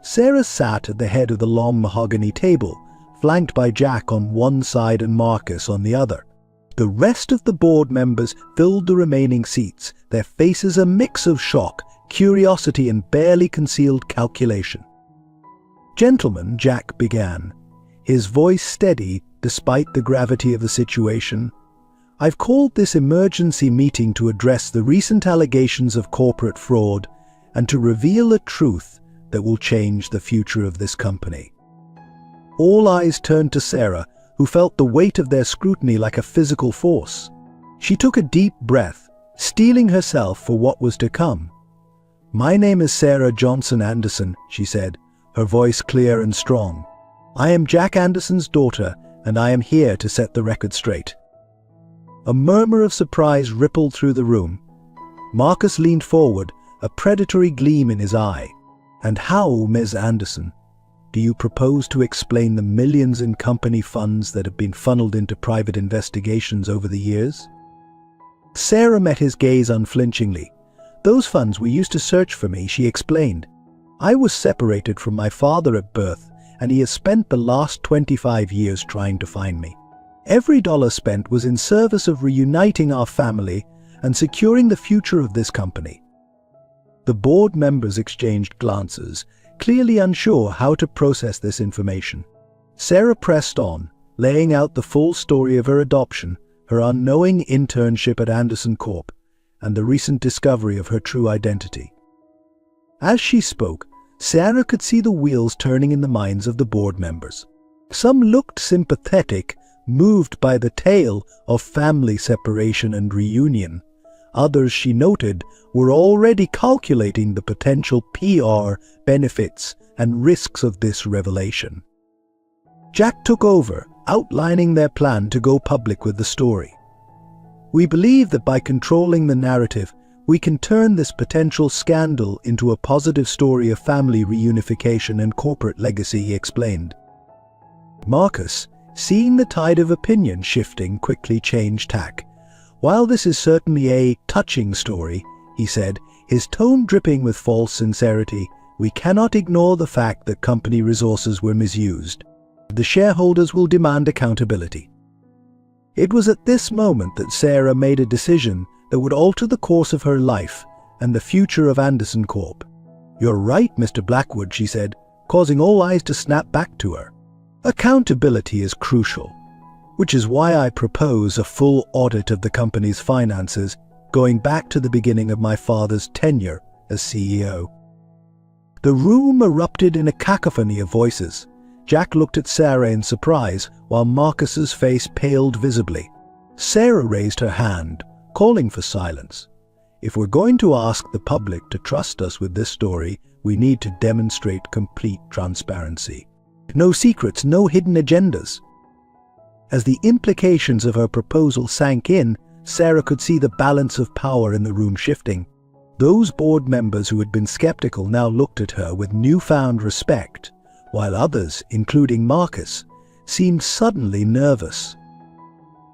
Speaker 1: Sarah sat at the head of the long mahogany table, flanked by Jack on one side and Marcus on the other. The rest of the board members filled the remaining seats, their faces a mix of shock, curiosity, and barely concealed calculation. "Gentlemen," Jack began, his voice steady despite the gravity of the situation, "I've called this emergency meeting to address the recent allegations of corporate fraud and to reveal a truth that will change the future of this company." All eyes turned to Sarah, who felt the weight of their scrutiny like a physical force. She took a deep breath, steeling herself for what was to come. "My name is Sarah Johnson Anderson," she said, her voice clear and strong. "I am Jack Anderson's daughter, and I am here to set the record straight." A murmur of surprise rippled through the room. Marcus leaned forward, a predatory gleam in his eye. "And how, Ms. Anderson, do you propose to explain the millions in company funds that have been funneled into private investigations over the years?" Sarah met his gaze unflinchingly. "Those funds were used to search for me," she explained. "I was separated from my father at birth, and he has spent the last 25 years trying to find me. Every dollar spent was in service of reuniting our family and securing the future of this company." The board members exchanged glances, clearly unsure how to process this information. Sarah pressed on, laying out the full story of her adoption, her unknowing internship at Anderson Corp, and the recent discovery of her true identity. As she spoke, Sarah could see the wheels turning in the minds of the board members. Some looked sympathetic, moved by the tale of family separation and reunion. Others, she noted, were already calculating the potential PR benefits and risks of this revelation. Jack took over, outlining their plan to go public with the story. "We believe that by controlling the narrative, we can turn this potential scandal into a positive story of family reunification and corporate legacy," he explained. Marcus, seeing the tide of opinion shifting, quickly changed tack. "While this is certainly a touching story," he said, his tone dripping with false sincerity, "we cannot ignore the fact that company resources were misused. The shareholders will demand accountability." It was at this moment that Sarah made a decision that would alter the course of her life and the future of Anderson Corp. "You're right, Mr. Blackwood," she said, causing all eyes to snap back to her. "Accountability is crucial, which is why I propose a full audit of the company's finances going back to the beginning of my father's tenure as CEO." The room erupted in a cacophony of voices. Jack looked at Sarah in surprise, while Marcus's face paled visibly. Sarah raised her hand, calling for silence. "If we're going to ask the public to trust us with this story, we need to demonstrate complete transparency. No secrets, no hidden agendas." As the implications of her proposal sank in, Sarah could see the balance of power in the room shifting. Those board members who had been skeptical now looked at her with newfound respect, while others, including Marcus, seemed suddenly nervous.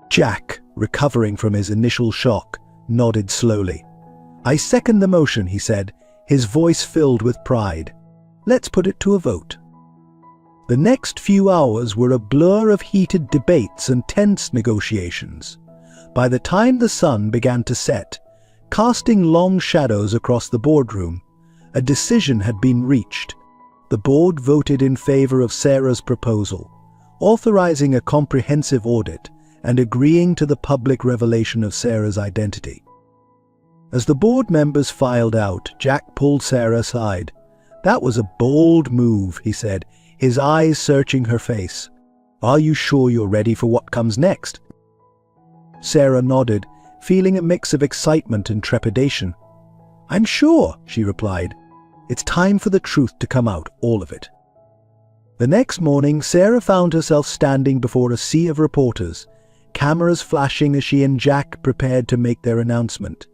Speaker 1: Jack, recovering from his initial shock, nodded slowly. "I second the motion," he said, his voice filled with pride. "Let's put it to a vote." The next few hours were a blur of heated debates and tense negotiations. By the time the sun began to set, casting long shadows across the boardroom, a decision had been reached. The board voted in favor of Sarah's proposal, authorizing a comprehensive audit and agreeing to the public revelation of Sarah's identity. As the board members filed out, Jack pulled Sarah aside. "That was a bold move," he said, his eyes searching her face. "Are you sure you're ready for what comes next?" Sarah nodded, feeling a mix of excitement and trepidation. "I'm sure," she replied. "It's time for the truth to come out, all of it." The next morning, Sarah found herself standing before a sea of reporters, cameras flashing as she and Jack prepared to make their announcement.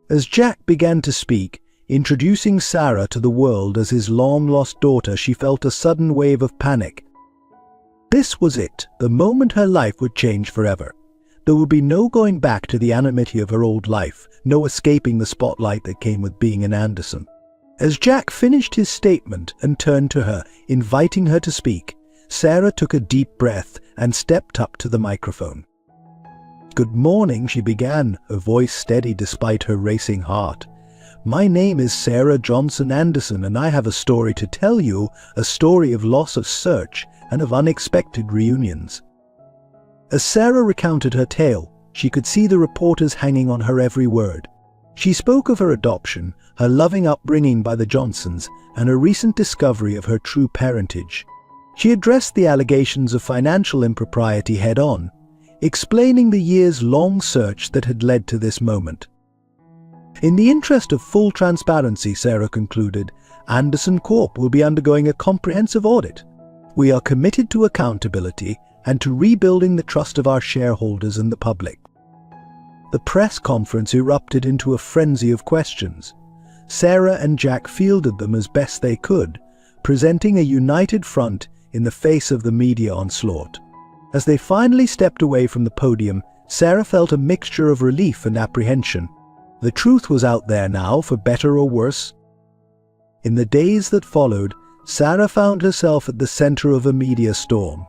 Speaker 1: As Jack began to speak, introducing Sarah to the world as his long-lost daughter, she felt a sudden wave of panic. This was it, the moment her life would change forever. There would be no going back to the anonymity of her old life, no escaping the spotlight that came with being an Anderson. As Jack finished his statement and turned to her, inviting her to speak, Sarah took a deep breath and stepped up to the microphone. "Good morning," she began, her voice steady despite her racing heart. "My name is Sarah Johnson Anderson, and I have a story to tell you, a story of loss, of search, and of unexpected reunions." As Sarah recounted her tale, she could see the reporters hanging on her every word. She spoke of her adoption, her loving upbringing by the Johnsons, and her recent discovery of her true parentage. She addressed the allegations of financial impropriety head-on, explaining the years-long search that had led to this moment. In the interest of full transparency, Sarah concluded, Anderson Corp will be undergoing a comprehensive audit. We are committed to accountability and to rebuilding the trust of our shareholders and the public. The press conference erupted into a frenzy of questions. Sarah and Jack fielded them as best they could, presenting a united front in the face of the media onslaught. As they finally stepped away from the podium, Sarah felt a mixture of relief and apprehension. The truth was out there now, for better or worse. In the days that followed, Sarah found herself at the center of a media storm.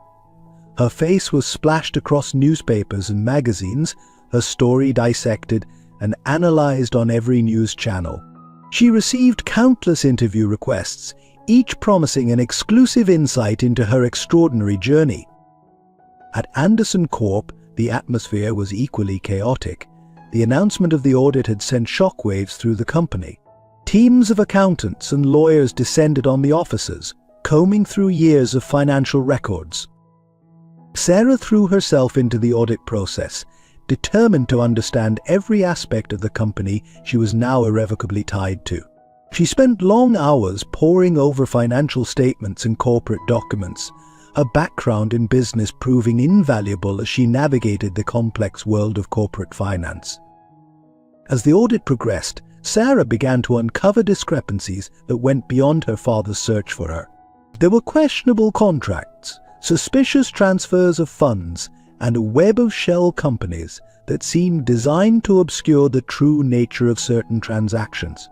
Speaker 1: Her face was splashed across newspapers and magazines, her story dissected and analyzed on every news channel. She received countless interview requests, each promising an exclusive insight into her extraordinary journey. At Anderson Corp, the atmosphere was equally chaotic. The announcement of the audit had sent shockwaves through the company. Teams of accountants and lawyers descended on the offices, combing through years of financial records. Sarah threw herself into the audit process, determined to understand every aspect of the company she was now irrevocably tied to. She spent long hours poring over financial statements and corporate documents, her background in business proving invaluable as she navigated the complex world of corporate finance. As the audit progressed, Sarah began to uncover discrepancies that went beyond her father's search for her. There were questionable contracts, suspicious transfers of funds, and a web of shell companies that seemed designed to obscure the true nature of certain transactions.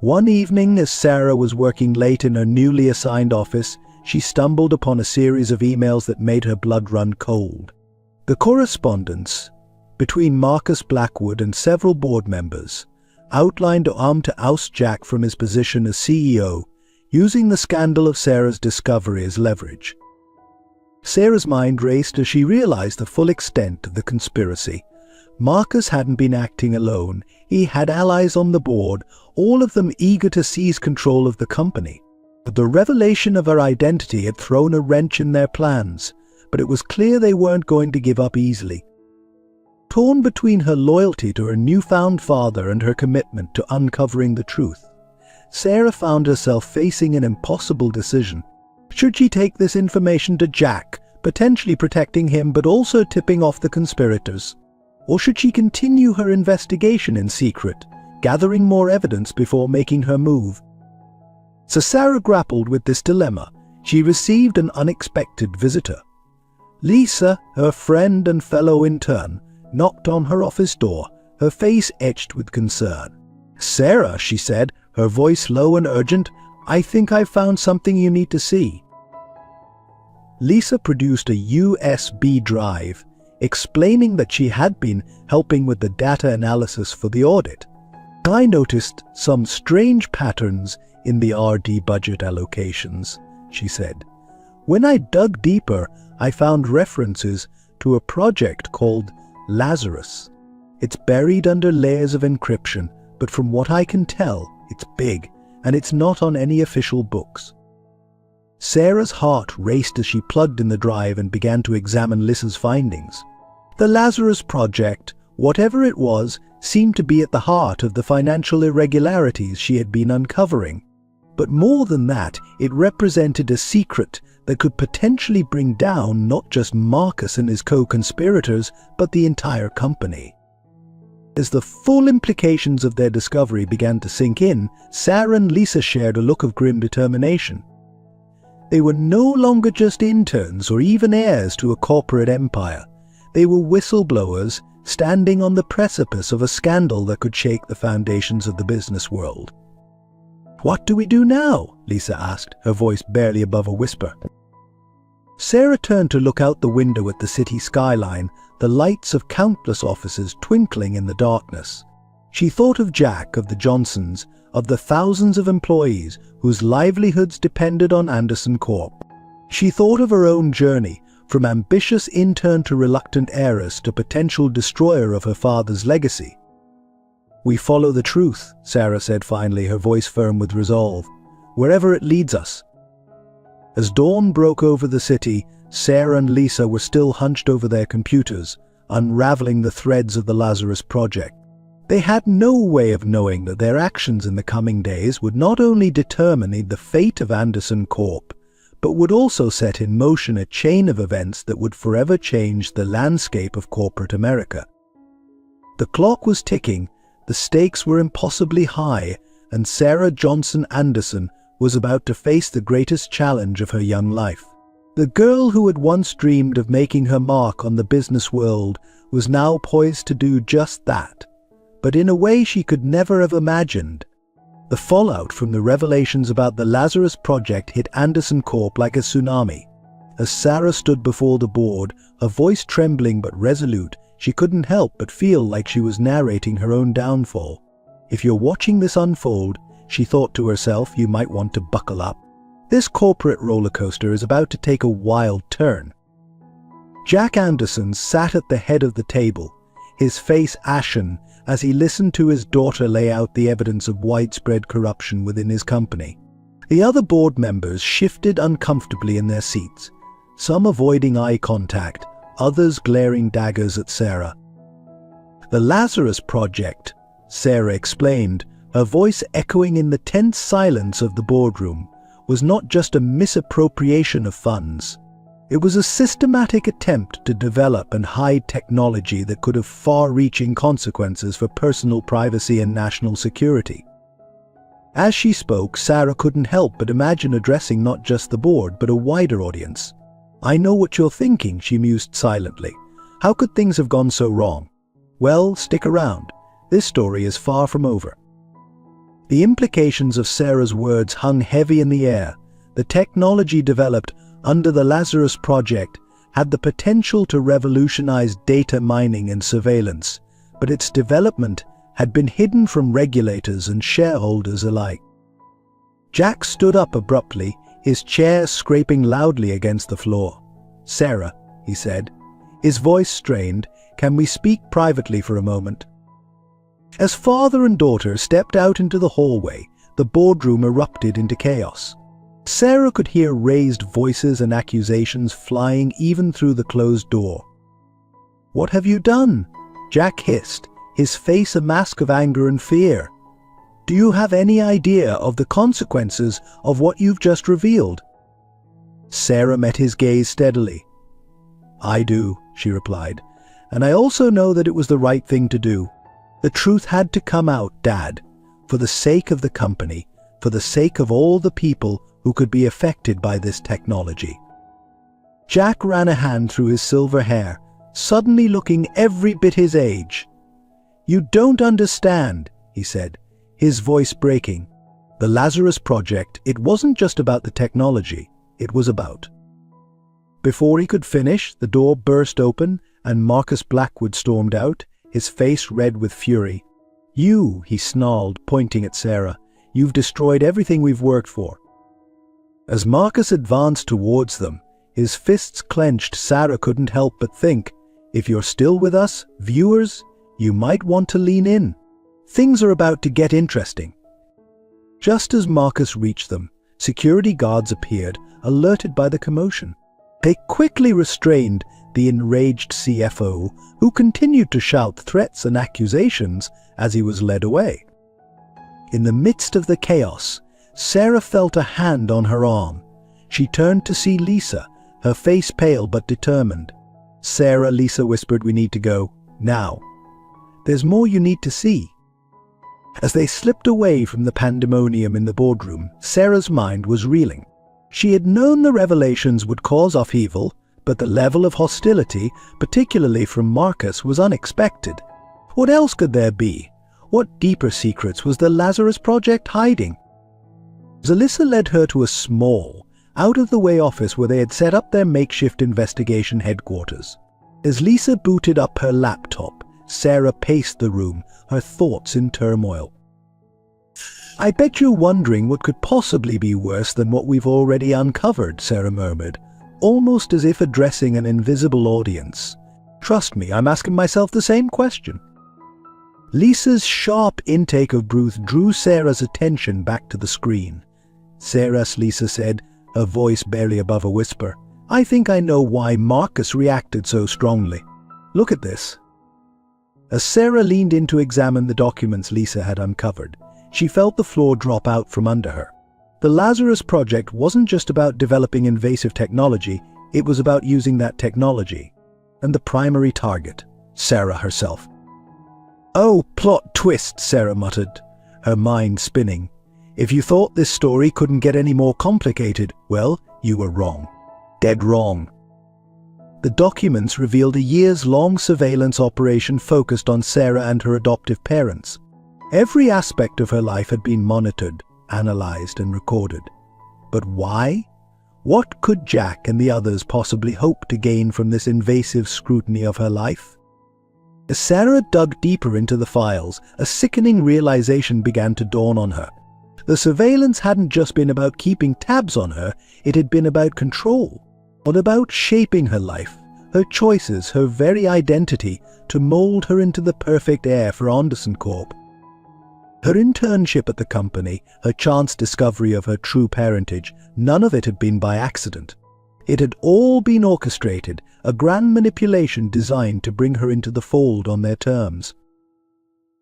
Speaker 1: One evening, as Sarah was working late in her newly assigned office, she stumbled upon a series of emails that made her blood run cold. The correspondence between Marcus Blackwood and several board members outlined an arm to oust Jack from his position as CEO, using the scandal of Sarah's discovery as leverage. Sarah's mind raced as she realized the full extent of the conspiracy. Marcus hadn't been acting alone. He had allies on the board, all of them eager to seize control of the company. The revelation of her identity had thrown a wrench in their plans, but it was clear they weren't going to give up easily. Torn between her loyalty to her newfound father and her commitment to uncovering the truth, Sarah found herself facing an impossible decision. Should she take this information to Jack, potentially protecting him but also tipping off the conspirators? Or should she continue her investigation in secret, gathering more evidence before making her move? So Sarah grappled with this dilemma. She received an unexpected visitor. Lisa, her friend and fellow intern, knocked on her office door, her face etched with concern. "Sarah," she said, her voice low and urgent, "I think I've found something you need to see." Lisa produced a USB drive, explaining that she had been helping with the data analysis for the audit. "I noticed some strange patterns in the RD budget allocations," she said. "When I dug deeper, I found references to a project called Lazarus. It's buried under layers of encryption, but from what I can tell, it's big, and it's not on any official books." Sarah's heart raced as she plugged in the drive and began to examine Lisa's findings. The Lazarus project, whatever it was, seemed to be at the heart of the financial irregularities she had been uncovering. But more than that, it represented a secret that could potentially bring down not just Marcus and his co-conspirators, but the entire company. As the full implications of their discovery began to sink in, Sarah and Lisa shared a look of grim determination. They were no longer just interns or even heirs to a corporate empire. They were whistleblowers standing on the precipice of a scandal that could shake the foundations of the business world. "What do we do now?" Lisa asked, her voice barely above a whisper. Sarah turned to look out the window at the city skyline, the lights of countless offices twinkling in the darkness. She thought of Jack, of the Johnsons, of the thousands of employees whose livelihoods depended on Anderson Corp. She thought of her own journey, from ambitious intern to reluctant heiress to potential destroyer of her father's legacy. "We follow the truth," Sarah said finally, her voice firm with resolve, "wherever it leads us." As dawn broke over the city, Sarah and Lisa were still hunched over their computers, unraveling the threads of the Lazarus project. They had no way of knowing that their actions in the coming days would not only determine the fate of Anderson Corp, but would also set in motion a chain of events that would forever change the landscape of corporate America. The clock was ticking, the stakes were impossibly high, and Sarah Johnson Anderson was about to face the greatest challenge of her young life. The girl who had once dreamed of making her mark on the business world was now poised to do just that, but in a way she could never have imagined. The fallout from the revelations about the Lazarus project hit Anderson Corp like a tsunami. As Sarah stood before the board, her voice trembling but resolute, she couldn't help but feel like she was narrating her own downfall. If you're watching this unfold, she thought to herself, you might want to buckle up. This corporate roller coaster is about to take a wild turn. Jack Anderson sat at the head of the table, his face ashen as he listened to his daughter lay out the evidence of widespread corruption within his company. The other board members shifted uncomfortably in their seats, some avoiding eye contact, others glaring daggers at Sarah. "The Lazarus Project," Sarah explained, her voice echoing in the tense silence of the boardroom, was not just a misappropriation of funds. It was a systematic attempt to develop and hide technology that could have far-reaching consequences for personal privacy and national security. As she spoke, Sarah couldn't help but imagine addressing not just the board, but a wider audience. "I know what you're thinking," she mused silently. "How could things have gone so wrong? Well, stick around. This story is far from over." The implications of Sarah's words hung heavy in the air. The technology developed under the Lazarus Project had the potential to revolutionize data mining and surveillance, but its development had been hidden from regulators and shareholders alike. Jack stood up abruptly, his chair scraping loudly against the floor. "Sarah," he said, his voice strained, "can we speak privately for a moment?" As father and daughter stepped out into the hallway, the boardroom erupted into chaos. Sarah could hear raised voices and accusations flying even through the closed door. "What have you done?" Jack hissed, his face a mask of anger and fear. "Do you have any idea of the consequences of what you've just revealed?" Sarah met his gaze steadily. "I do," she replied, "and I also know that it was the right thing to do. The truth had to come out, Dad, for the sake of the company, for the sake of all the people who could be affected by this technology." Jack ran a hand through his silver hair, suddenly looking every bit his age. "You don't understand," he said, his voice breaking. "The Lazarus Project, it wasn't just about the technology, it was about..." Before he could finish, the door burst open and Marcus Blackwood stormed out, his face red with fury. "You," he snarled, pointing at Sarah, "you've destroyed everything we've worked for." As Marcus advanced towards them, his fists clenched, Sarah couldn't help but think, if you're still with us, viewers, you might want to lean in. Things are about to get interesting. Just as Marcus reached them, security guards appeared, alerted by the commotion. They quickly restrained the enraged CFO, who continued to shout threats and accusations as he was led away. In the midst of the chaos, Sarah felt a hand on her arm. She turned to see Lisa, her face pale but determined. "Sarah," Lisa whispered, "we need to go. Now. There's more you need to see." As they slipped away from the pandemonium in the boardroom, Sarah's mind was reeling. She had known the revelations would cause upheaval, but the level of hostility, particularly from Marcus, was unexpected. What else could there be? What deeper secrets was the Lazarus Project hiding? Alyssa led her to a small, out-of-the-way office where they had set up their makeshift investigation headquarters. As Lisa booted up her laptop, Sarah paced the room, her thoughts in turmoil. "I bet you're wondering what could possibly be worse than what we've already uncovered," Sarah murmured, almost as if addressing an invisible audience. "Trust me, I'm asking myself the same question." Lisa's sharp intake of breath drew Sarah's attention back to the screen. "Sarah," Lisa said, her voice barely above a whisper, "I think I know why Marcus reacted so strongly. Look at this." As Sarah leaned in to examine the documents Lisa had uncovered, she felt the floor drop out from under her. The Lazarus Project wasn't just about developing invasive technology, it was about using that technology. And the primary target, Sarah herself. "Oh, plot twist," Sarah muttered, her mind spinning. "If you thought this story couldn't get any more complicated, well, you were wrong. Dead wrong." The documents revealed a years-long surveillance operation focused on Sarah and her adoptive parents. Every aspect of her life had been monitored, analyzed, and recorded. But why? What could Jack and the others possibly hope to gain from this invasive scrutiny of her life? As Sarah dug deeper into the files, a sickening realization began to dawn on her. The surveillance hadn't just been about keeping tabs on her, it had been about control, and about shaping her life, her choices, her very identity, to mold her into the perfect heir for Anderson Corp. Her internship at the company, her chance discovery of her true parentage, none of it had been by accident. It had all been orchestrated, a grand manipulation designed to bring her into the fold on their terms.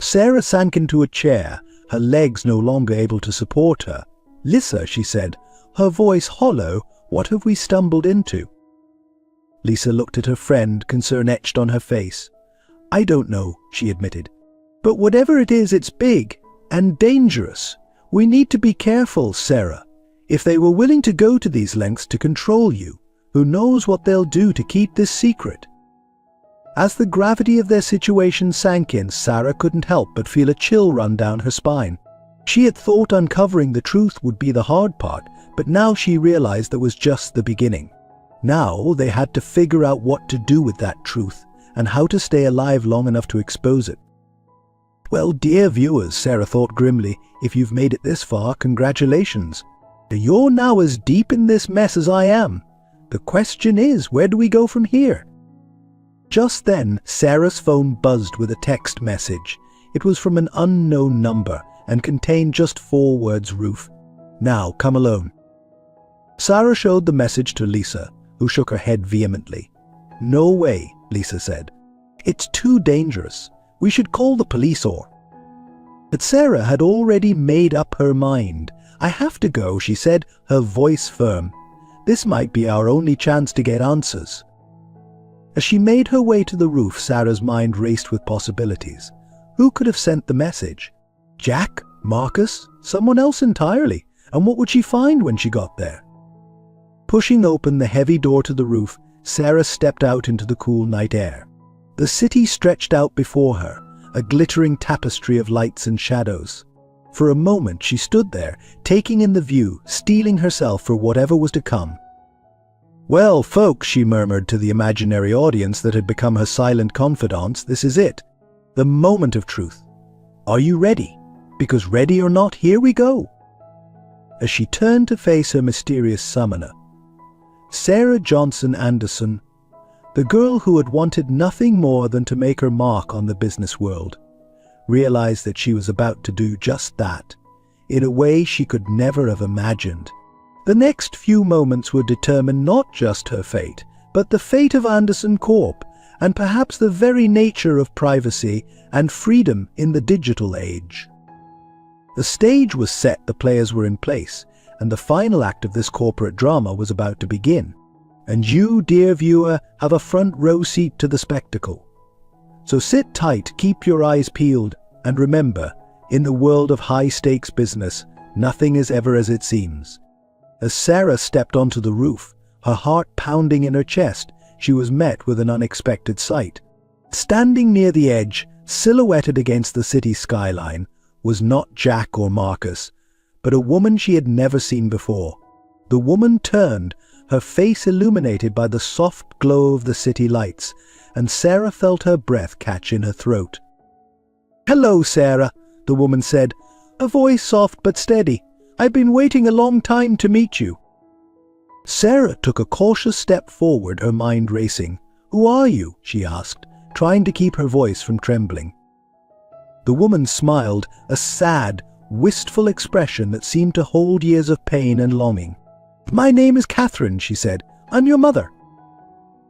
Speaker 1: Sarah sank into a chair, her legs no longer able to support her. "Lisa," she said, her voice hollow, "what have we stumbled into?" Lisa looked at her friend, concern etched on her face. "I don't know," she admitted. "But whatever it is, it's big and dangerous. We need to be careful, Sarah. If they were willing to go to these lengths to control you, who knows what they'll do to keep this secret?" As the gravity of their situation sank in, Sarah couldn't help but feel a chill run down her spine. She had thought uncovering the truth would be the hard part, but now she realized that was just the beginning. Now they had to figure out what to do with that truth, and how to stay alive long enough to expose it. Well, dear viewers, Sarah thought grimly, if you've made it this far, congratulations. You're now as deep in this mess as I am. The question is, where do we go from here? Just then, Sarah's phone buzzed with a text message. It was from an unknown number and contained just 4 words, "Roof. Now, come alone." Sarah showed the message to Lisa, who shook her head vehemently. "No way," Lisa said. "It's too dangerous. We should call the police or—" But Sarah had already made up her mind. "I have to go," she said, her voice firm. "This might be our only chance to get answers." As she made her way to the roof, Sarah's mind raced with possibilities. Who could have sent the message? Jack? Marcus? Someone else entirely? And what would she find when she got there? Pushing open the heavy door to the roof, Sarah stepped out into the cool night air. The city stretched out before her, a glittering tapestry of lights and shadows. For a moment she stood there, taking in the view, steeling herself for whatever was to come. "Well, folks," she murmured to the imaginary audience that had become her silent confidants, "this is it. The moment of truth. Are you ready? Because ready or not, here we go." As she turned to face her mysterious summoner, Sarah Johnson Anderson, the girl who had wanted nothing more than to make her mark on the business world, realized that she was about to do just that, in a way she could never have imagined. The next few moments would determine not just her fate, but the fate of Anderson Corp, and perhaps the very nature of privacy and freedom in the digital age. The stage was set, the players were in place, and the final act of this corporate drama was about to begin. And you, dear viewer, have a front row seat to the spectacle. So sit tight, keep your eyes peeled, and remember, in the world of high-stakes business, nothing is ever as it seems. As Sarah stepped onto the roof, her heart pounding in her chest, she was met with an unexpected sight. Standing near the edge, silhouetted against the city skyline, was not Jack or Marcus, but a woman she had never seen before. The woman turned, her face illuminated by the soft glow of the city lights, and Sarah felt her breath catch in her throat. "Hello, Sarah," the woman said, a voice soft but steady. "I've been waiting a long time to meet you." Sarah took a cautious step forward, her mind racing. "Who are you?" she asked, trying to keep her voice from trembling. The woman smiled, a sad, wistful expression that seemed to hold years of pain and longing. "My name is Catherine," she said. "I'm your mother."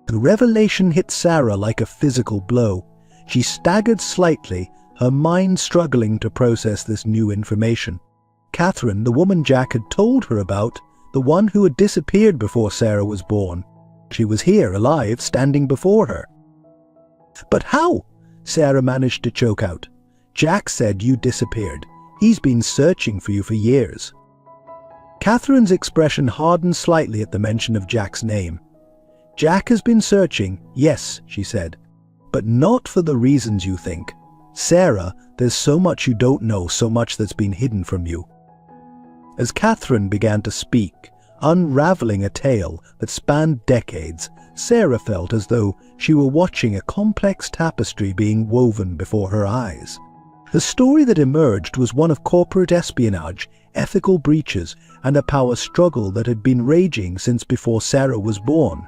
Speaker 1: The revelation hit Sarah like a physical blow. She staggered slightly, her mind struggling to process this new information. Catherine, the woman Jack had told her about, the one who had disappeared before Sarah was born. She was here, alive, standing before her. "But how?" Sarah managed to choke out. "Jack said you disappeared. He's been searching for you for years." Catherine's expression hardened slightly at the mention of Jack's name. "Jack has been searching, yes," she said, "but not for the reasons you think. Sarah, there's so much you don't know, so much that's been hidden from you." As Catherine began to speak, unraveling a tale that spanned decades, Sarah felt as though she were watching a complex tapestry being woven before her eyes. The story that emerged was one of corporate espionage, ethical breaches, and a power struggle that had been raging since before Sarah was born.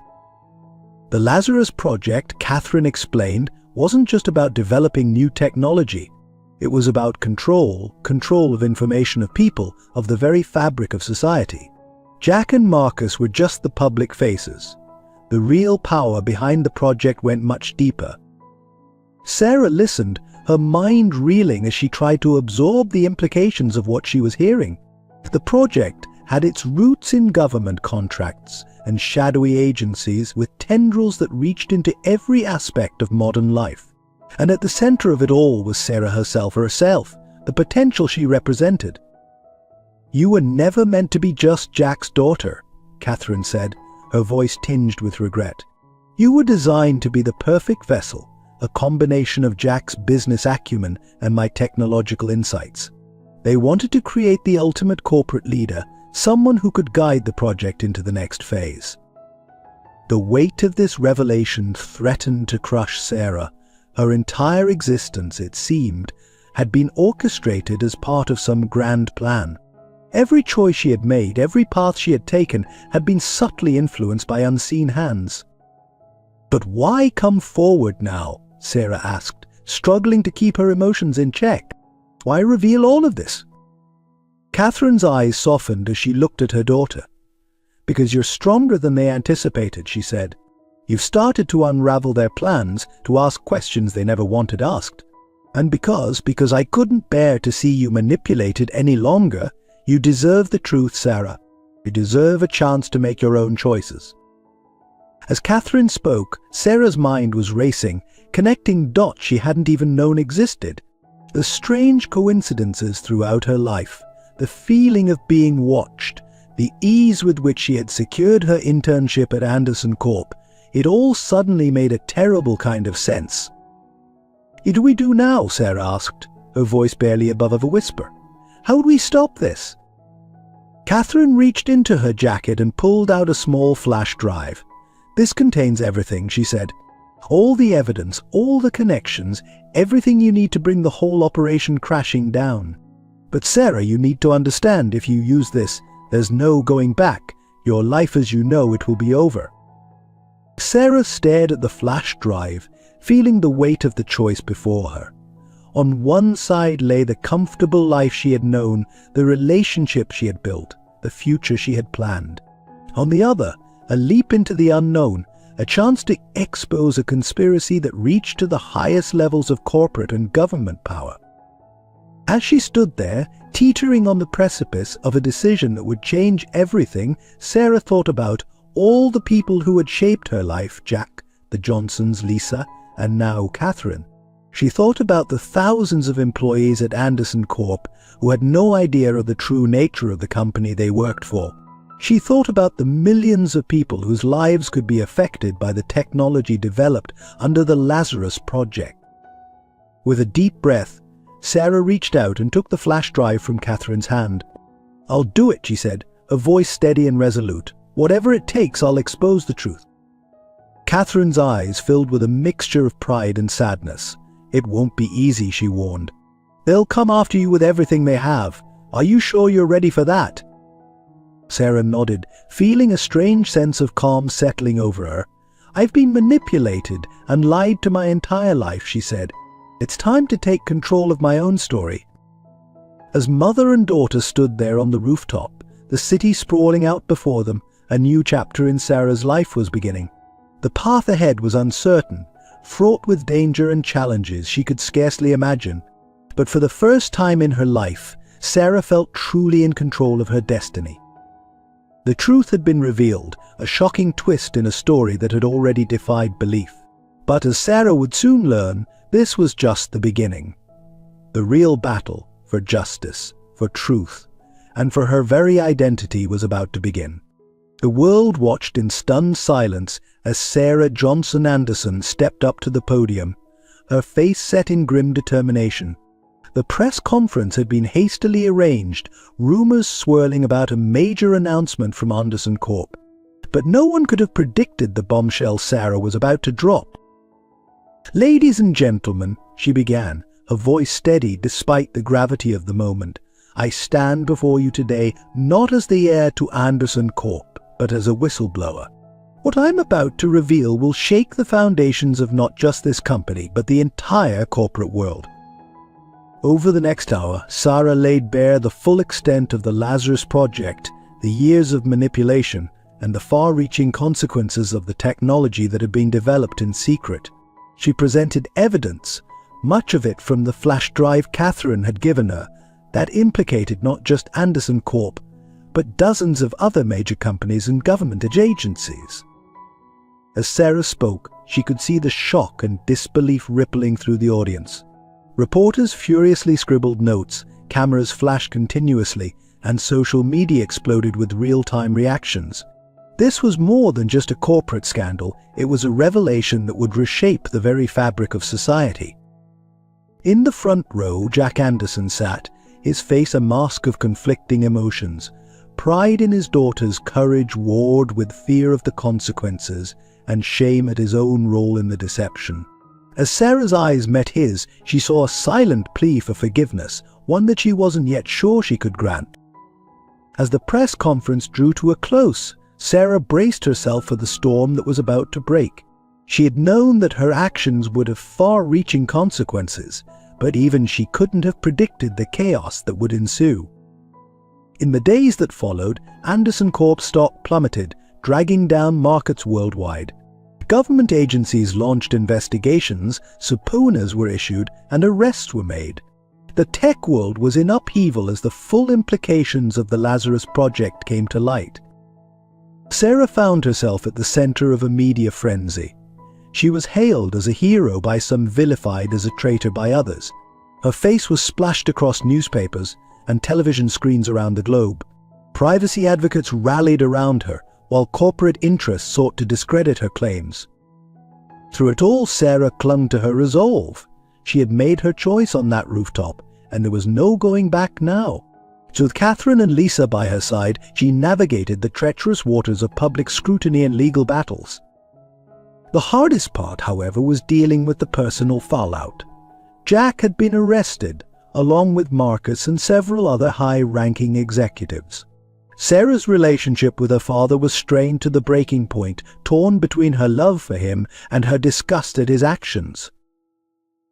Speaker 1: The Lazarus project, Catherine explained, wasn't just about developing new technology. It was about control of information of people, of the very fabric of society. Jack and Marcus were just the public faces. The real power behind the project went much deeper. Sarah listened, her mind reeling as she tried to absorb the implications of what she was hearing. The project had its roots in government contracts and shadowy agencies with tendrils that reached into every aspect of modern life. And at the center of it all was Sarah herself, the potential she represented. "You were never meant to be just Jack's daughter," Catherine said, her voice tinged with regret. "You were designed to be the perfect vessel, a combination of Jack's business acumen and my technological insights. They wanted to create the ultimate corporate leader, someone who could guide the project into the next phase." The weight of this revelation threatened to crush Sarah. Her entire existence, it seemed, had been orchestrated as part of some grand plan. Every choice she had made, every path she had taken, had been subtly influenced by unseen hands. "But why come forward now?" Sarah asked, struggling to keep her emotions in check. "Why reveal all of this?" Catherine's eyes softened as she looked at her daughter. "Because you're stronger than they anticipated," she said. "You've started to unravel their plans, to ask questions they never wanted asked. And because I couldn't bear to see you manipulated any longer, you deserve the truth, Sarah. You deserve a chance to make your own choices." As Catherine spoke, Sarah's mind was racing, connecting dots she hadn't even known existed. The strange coincidences throughout her life, the feeling of being watched, the ease with which she had secured her internship at Anderson Corp, it all suddenly made a terrible kind of sense. "What do we do now?" Sarah asked, her voice barely above a whisper. "How do we stop this?" Catherine reached into her jacket and pulled out a small flash drive. "This contains everything," she said. "All the evidence, all the connections, everything you need to bring the whole operation crashing down. But Sarah, you need to understand, if you use this, there's no going back. Your life as you know it will be over." Sarah stared at the flash drive, feeling the weight of the choice before her. On one side lay the comfortable life she had known, the relationship she had built, the future she had planned. On the other, a leap into the unknown, a chance to expose a conspiracy that reached to the highest levels of corporate and government power. As she stood there, teetering on the precipice of a decision that would change everything, Sarah thought about all the people who had shaped her life: Jack, the Johnsons, Lisa, and now Catherine. She thought about the thousands of employees at Anderson Corp who had no idea of the true nature of the company they worked for. She thought about the millions of people whose lives could be affected by the technology developed under the Lazarus project. With a deep breath, Sarah reached out and took the flash drive from Catherine's hand. "I'll do it," she said, her voice steady and resolute. "Whatever it takes, I'll expose the truth." Catherine's eyes filled with a mixture of pride and sadness. "It won't be easy," she warned. "They'll come after you with everything they have. Are you sure you're ready for that?" Sarah nodded, feeling a strange sense of calm settling over her. "I've been manipulated and lied to my entire life," she said. "It's time to take control of my own story." As mother and daughter stood there on the rooftop, the city sprawling out before them, a new chapter in Sarah's life was beginning. The path ahead was uncertain, fraught with danger and challenges she could scarcely imagine. But for the first time in her life, Sarah felt truly in control of her destiny. The truth had been revealed, a shocking twist in a story that had already defied belief. But as Sarah would soon learn, this was just the beginning. The real battle for justice, for truth, and for her very identity was about to begin. The world watched in stunned silence as Sarah Johnson Anderson stepped up to the podium, her face set in grim determination. The press conference had been hastily arranged, rumors swirling about a major announcement from Anderson Corp. But no one could have predicted the bombshell Sarah was about to drop. "Ladies and gentlemen," she began, her voice steady despite the gravity of the moment, "I stand before you today not as the heir to Anderson Corp, but as a whistleblower. What I'm about to reveal will shake the foundations of not just this company, but the entire corporate world. Over the next hour, Sarah laid bare the full extent of the Lazarus Project, the years of manipulation, and the far-reaching consequences of the technology that had been developed in secret. She presented evidence, much of it from the flash drive Catherine had given her, that implicated not just Anderson Corp, but dozens of other major companies and government agencies. As Sarah spoke, she could see the shock and disbelief rippling through the audience. Reporters furiously scribbled notes, cameras flashed continuously, and social media exploded with real-time reactions. This was more than just a corporate scandal, it was a revelation that would reshape the very fabric of society. In the front row, Jack Anderson sat, his face a mask of conflicting emotions. Pride in his daughter's courage warred with fear of the consequences, and shame at his own role in the deception. As Sarah's eyes met his, she saw a silent plea for forgiveness, one that she wasn't yet sure she could grant. As the press conference drew to a close, Sarah braced herself for the storm that was about to break. She had known that her actions would have far-reaching consequences, but even she couldn't have predicted the chaos that would ensue. In the days that followed, Anderson Corp's stock plummeted, dragging down markets worldwide. Government agencies launched investigations, subpoenas were issued, and arrests were made. The tech world was in upheaval as the full implications of the Lazarus Project came to light. Sarah found herself at the center of a media frenzy. She was hailed as a hero by some, vilified as a traitor by others. Her face was splashed across newspapers and television screens around the globe. Privacy advocates rallied around her, while corporate interests sought to discredit her claims. Through it all, Sarah clung to her resolve. She had made her choice on that rooftop, and there was no going back now. So with Catherine and Lisa by her side, she navigated the treacherous waters of public scrutiny and legal battles. The hardest part, however, was dealing with the personal fallout. Jack had been arrested, along with Marcus and several other high-ranking executives. Sarah's relationship with her father was strained to the breaking point, torn between her love for him and her disgust at his actions.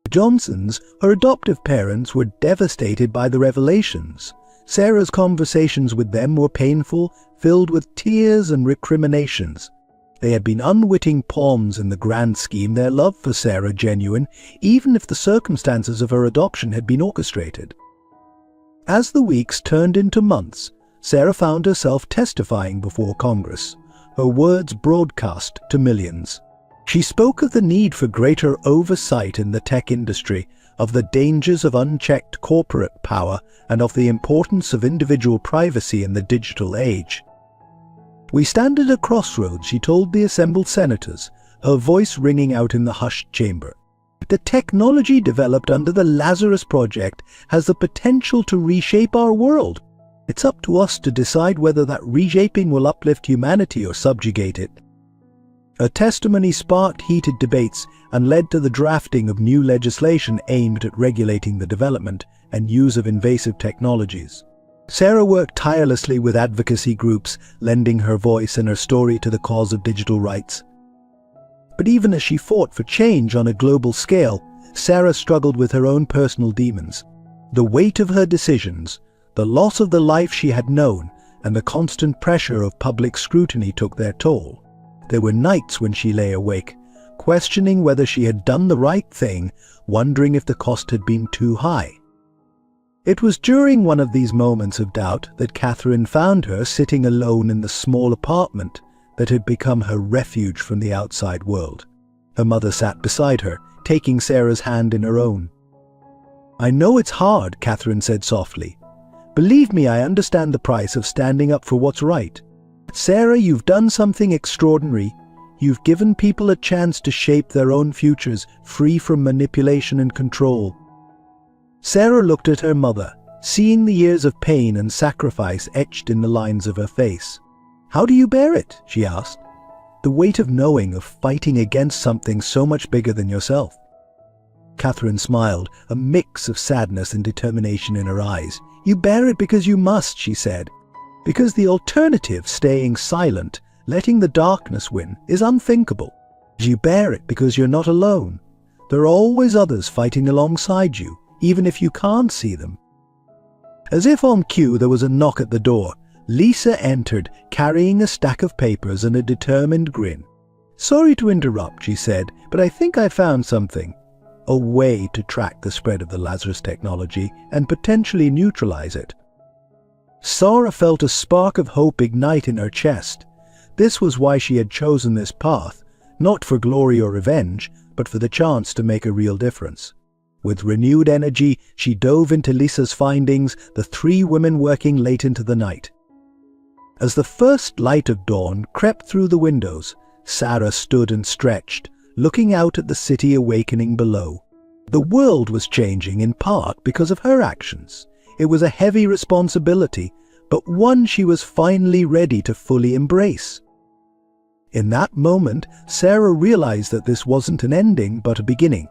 Speaker 1: The Johnsons, her adoptive parents, were devastated by the revelations. Sarah's conversations with them were painful, filled with tears and recriminations. They had been unwitting pawns in the grand scheme, their love for Sarah genuine, even if the circumstances of her adoption had been orchestrated. As the weeks turned into months, Sarah found herself testifying before Congress, her words broadcast to millions. She spoke of the need for greater oversight in the tech industry, of the dangers of unchecked corporate power, and of the importance of individual privacy in the digital age. "We stand at a crossroads," she told the assembled senators, her voice ringing out in the hushed chamber. "The technology developed under the Lazarus Project has the potential to reshape our world. It's up to us to decide whether that reshaping will uplift humanity or subjugate it." Her testimony sparked heated debates and led to the drafting of new legislation aimed at regulating the development and use of invasive technologies. Sarah worked tirelessly with advocacy groups, lending her voice and her story to the cause of digital rights. But even as she fought for change on a global scale, Sarah struggled with her own personal demons. The weight of her decisions, the loss of the life she had known, and the constant pressure of public scrutiny took their toll. There were nights when she lay awake, questioning whether she had done the right thing, wondering if the cost had been too high. It was during one of these moments of doubt that Catherine found her sitting alone in the small apartment that had become her refuge from the outside world. Her mother sat beside her, taking Sarah's hand in her own. "I know it's hard," Catherine said softly. "Believe me, I understand the price of standing up for what's right. Sarah, you've done something extraordinary. You've given people a chance to shape their own futures, free from manipulation and control." Sarah looked at her mother, seeing the years of pain and sacrifice etched in the lines of her face. "How do you bear it?" she asked. "The weight of knowing, of fighting against something so much bigger than yourself." Catherine smiled, a mix of sadness and determination in her eyes. "You bear it because you must," she said. "Because the alternative, staying silent, letting the darkness win is unthinkable. You bear it because you're not alone. There are always others fighting alongside you, even if you can't see them. As if on cue, there was a knock at the door. Lisa entered, carrying a stack of papers and a determined grin. "Sorry to interrupt," she said, "but I think I found something. A way to track the spread of the Lazarus technology and potentially neutralize it." Sarah felt a spark of hope ignite in her chest. This was why she had chosen this path, not for glory or revenge, but for the chance to make a real difference. With renewed energy, she dove into Lisa's findings, the three women working late into the night. As the first light of dawn crept through the windows, Sarah stood and stretched, looking out at the city awakening below. The world was changing in part because of her actions. It was a heavy responsibility, but one she was finally ready to fully embrace. In that moment, Sarah realized that this wasn't an ending but a beginning.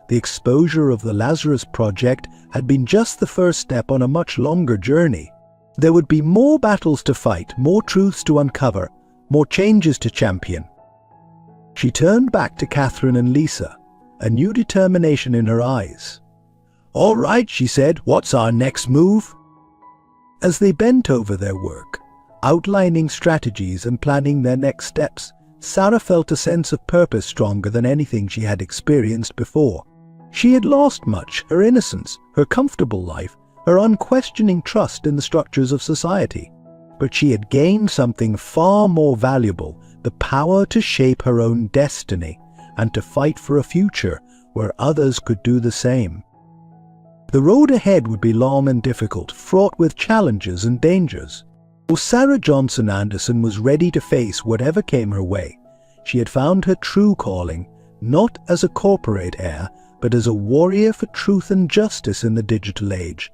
Speaker 1: The exposure of the Lazarus Project had been just the first step on a much longer journey. There would be more battles to fight, more truths to uncover, more changes to champion. She turned back to Catherine and Lisa, a new determination in her eyes. "All right," she said, "what's our next move?" As they bent over their work, outlining strategies and planning their next steps, Sarah felt a sense of purpose stronger than anything she had experienced before. She had lost much: her innocence, her comfortable life, her unquestioning trust in the structures of society. But she had gained something far more valuable: the power to shape her own destiny and to fight for a future where others could do the same. The road ahead would be long and difficult, fraught with challenges and dangers. Sarah Johnson Anderson was ready to face whatever came her way. She had found her true calling, not as a corporate heir, but as a warrior for truth and justice in the digital age.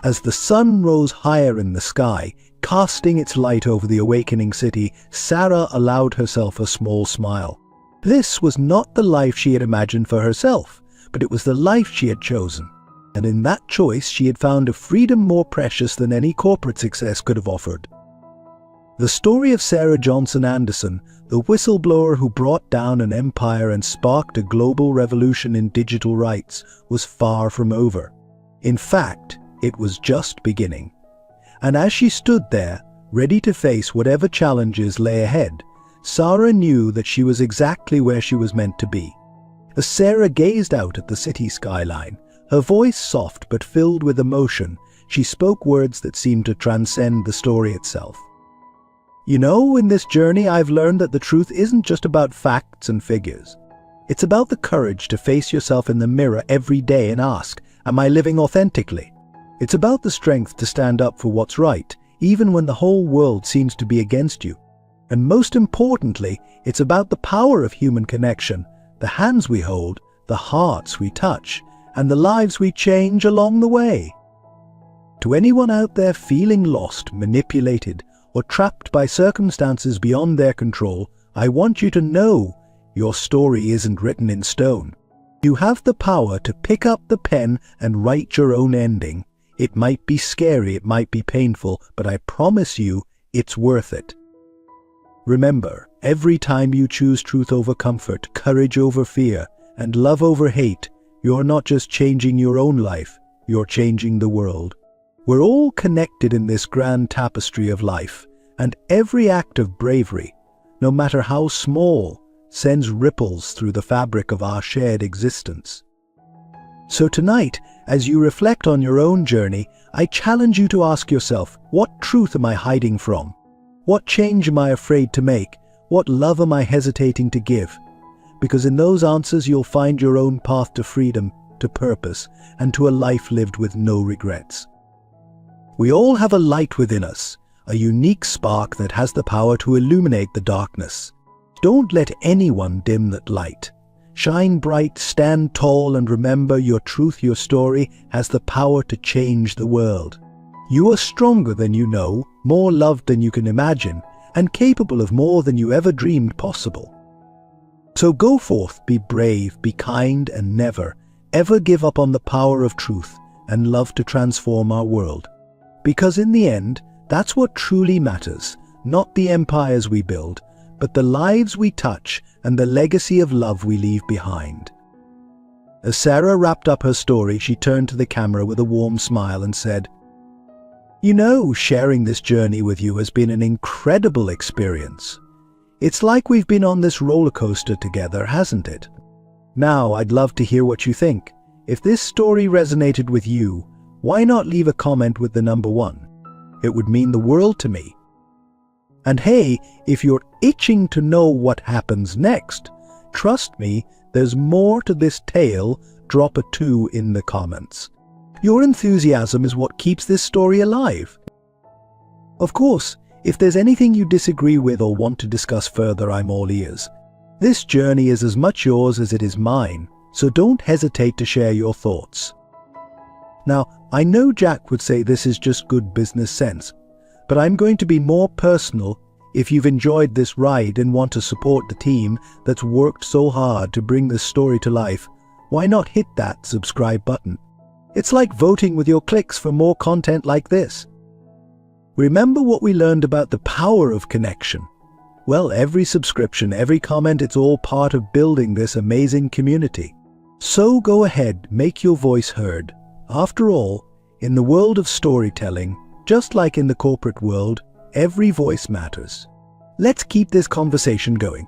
Speaker 1: As the sun rose higher in the sky, casting its light over the awakening city, Sarah allowed herself a small smile. This was not the life she had imagined for herself, but it was the life she had chosen. And in that choice, she had found a freedom more precious than any corporate success could have offered. The story of Sarah Johnson Anderson, the whistleblower who brought down an empire and sparked a global revolution in digital rights, was far from over. In fact, it was just beginning. And as she stood there, ready to face whatever challenges lay ahead, Sarah knew that she was exactly where she was meant to be. As Sarah gazed out at the city skyline, her voice soft but filled with emotion, she spoke words that seemed to transcend the story itself. "You know, in this journey I've learned that the truth isn't just about facts and figures. It's about the courage to face yourself in the mirror every day and ask, am I living authentically? It's about the strength to stand up for what's right, even when the whole world seems to be against you. And most importantly, it's about the power of human connection, the hands we hold, the hearts we touch, and the lives we change along the way." To anyone out there feeling lost, manipulated, or trapped by circumstances beyond their control, I want you to know your story isn't written in stone. You have the power to pick up the pen and write your own ending. It might be scary, it might be painful, but I promise you, it's worth it. Remember, every time you choose truth over comfort, courage over fear, and love over hate, you're not just changing your own life, you're changing the world. We're all connected in this grand tapestry of life, and every act of bravery, no matter how small, sends ripples through the fabric of our shared existence. So tonight, as you reflect on your own journey, I challenge you to ask yourself, what truth am I hiding from? What change am I afraid to make? What love am I hesitating to give? Because in those answers you'll find your own path to freedom, to purpose, and to a life lived with no regrets. We all have a light within us, a unique spark that has the power to illuminate the darkness. Don't let anyone dim that light. Shine bright, stand tall, and remember your truth, your story, has the power to change the world. You are stronger than you know, more loved than you can imagine, and capable of more than you ever dreamed possible. So go forth, be brave, be kind, and never, ever give up on the power of truth and love to transform our world. Because in the end, that's what truly matters, Not the empires we build, but the lives we touch and the legacy of love we leave behind. As Sarah wrapped up her story, she turned to the camera with a warm smile and said, "You know, sharing this journey with you has been an incredible experience. It's like we've been on this roller coaster together, hasn't it? Now, I'd love to hear what you think. If this story resonated with you, why not leave a comment with the number 1? It would mean the world to me. And hey, if you're itching to know what happens next, trust me, there's more to this tale. Drop a 2 in the comments. Your enthusiasm is what keeps this story alive. Of course, if there's anything you disagree with or want to discuss further, I'm all ears. This journey is as much yours as it is mine, so don't hesitate to share your thoughts. Now, I know Jack would say this is just good business sense, but I'm going to be more personal. If you've enjoyed this ride and want to support the team that's worked so hard to bring this story to life, why not hit that subscribe button? It's like voting with your clicks for more content like this. Remember what we learned about the power of connection? Well, every subscription, every comment, it's all part of building this amazing community. So go ahead, make your voice heard. After all, in the world of storytelling, just like in the corporate world, every voice matters. Let's keep this conversation going.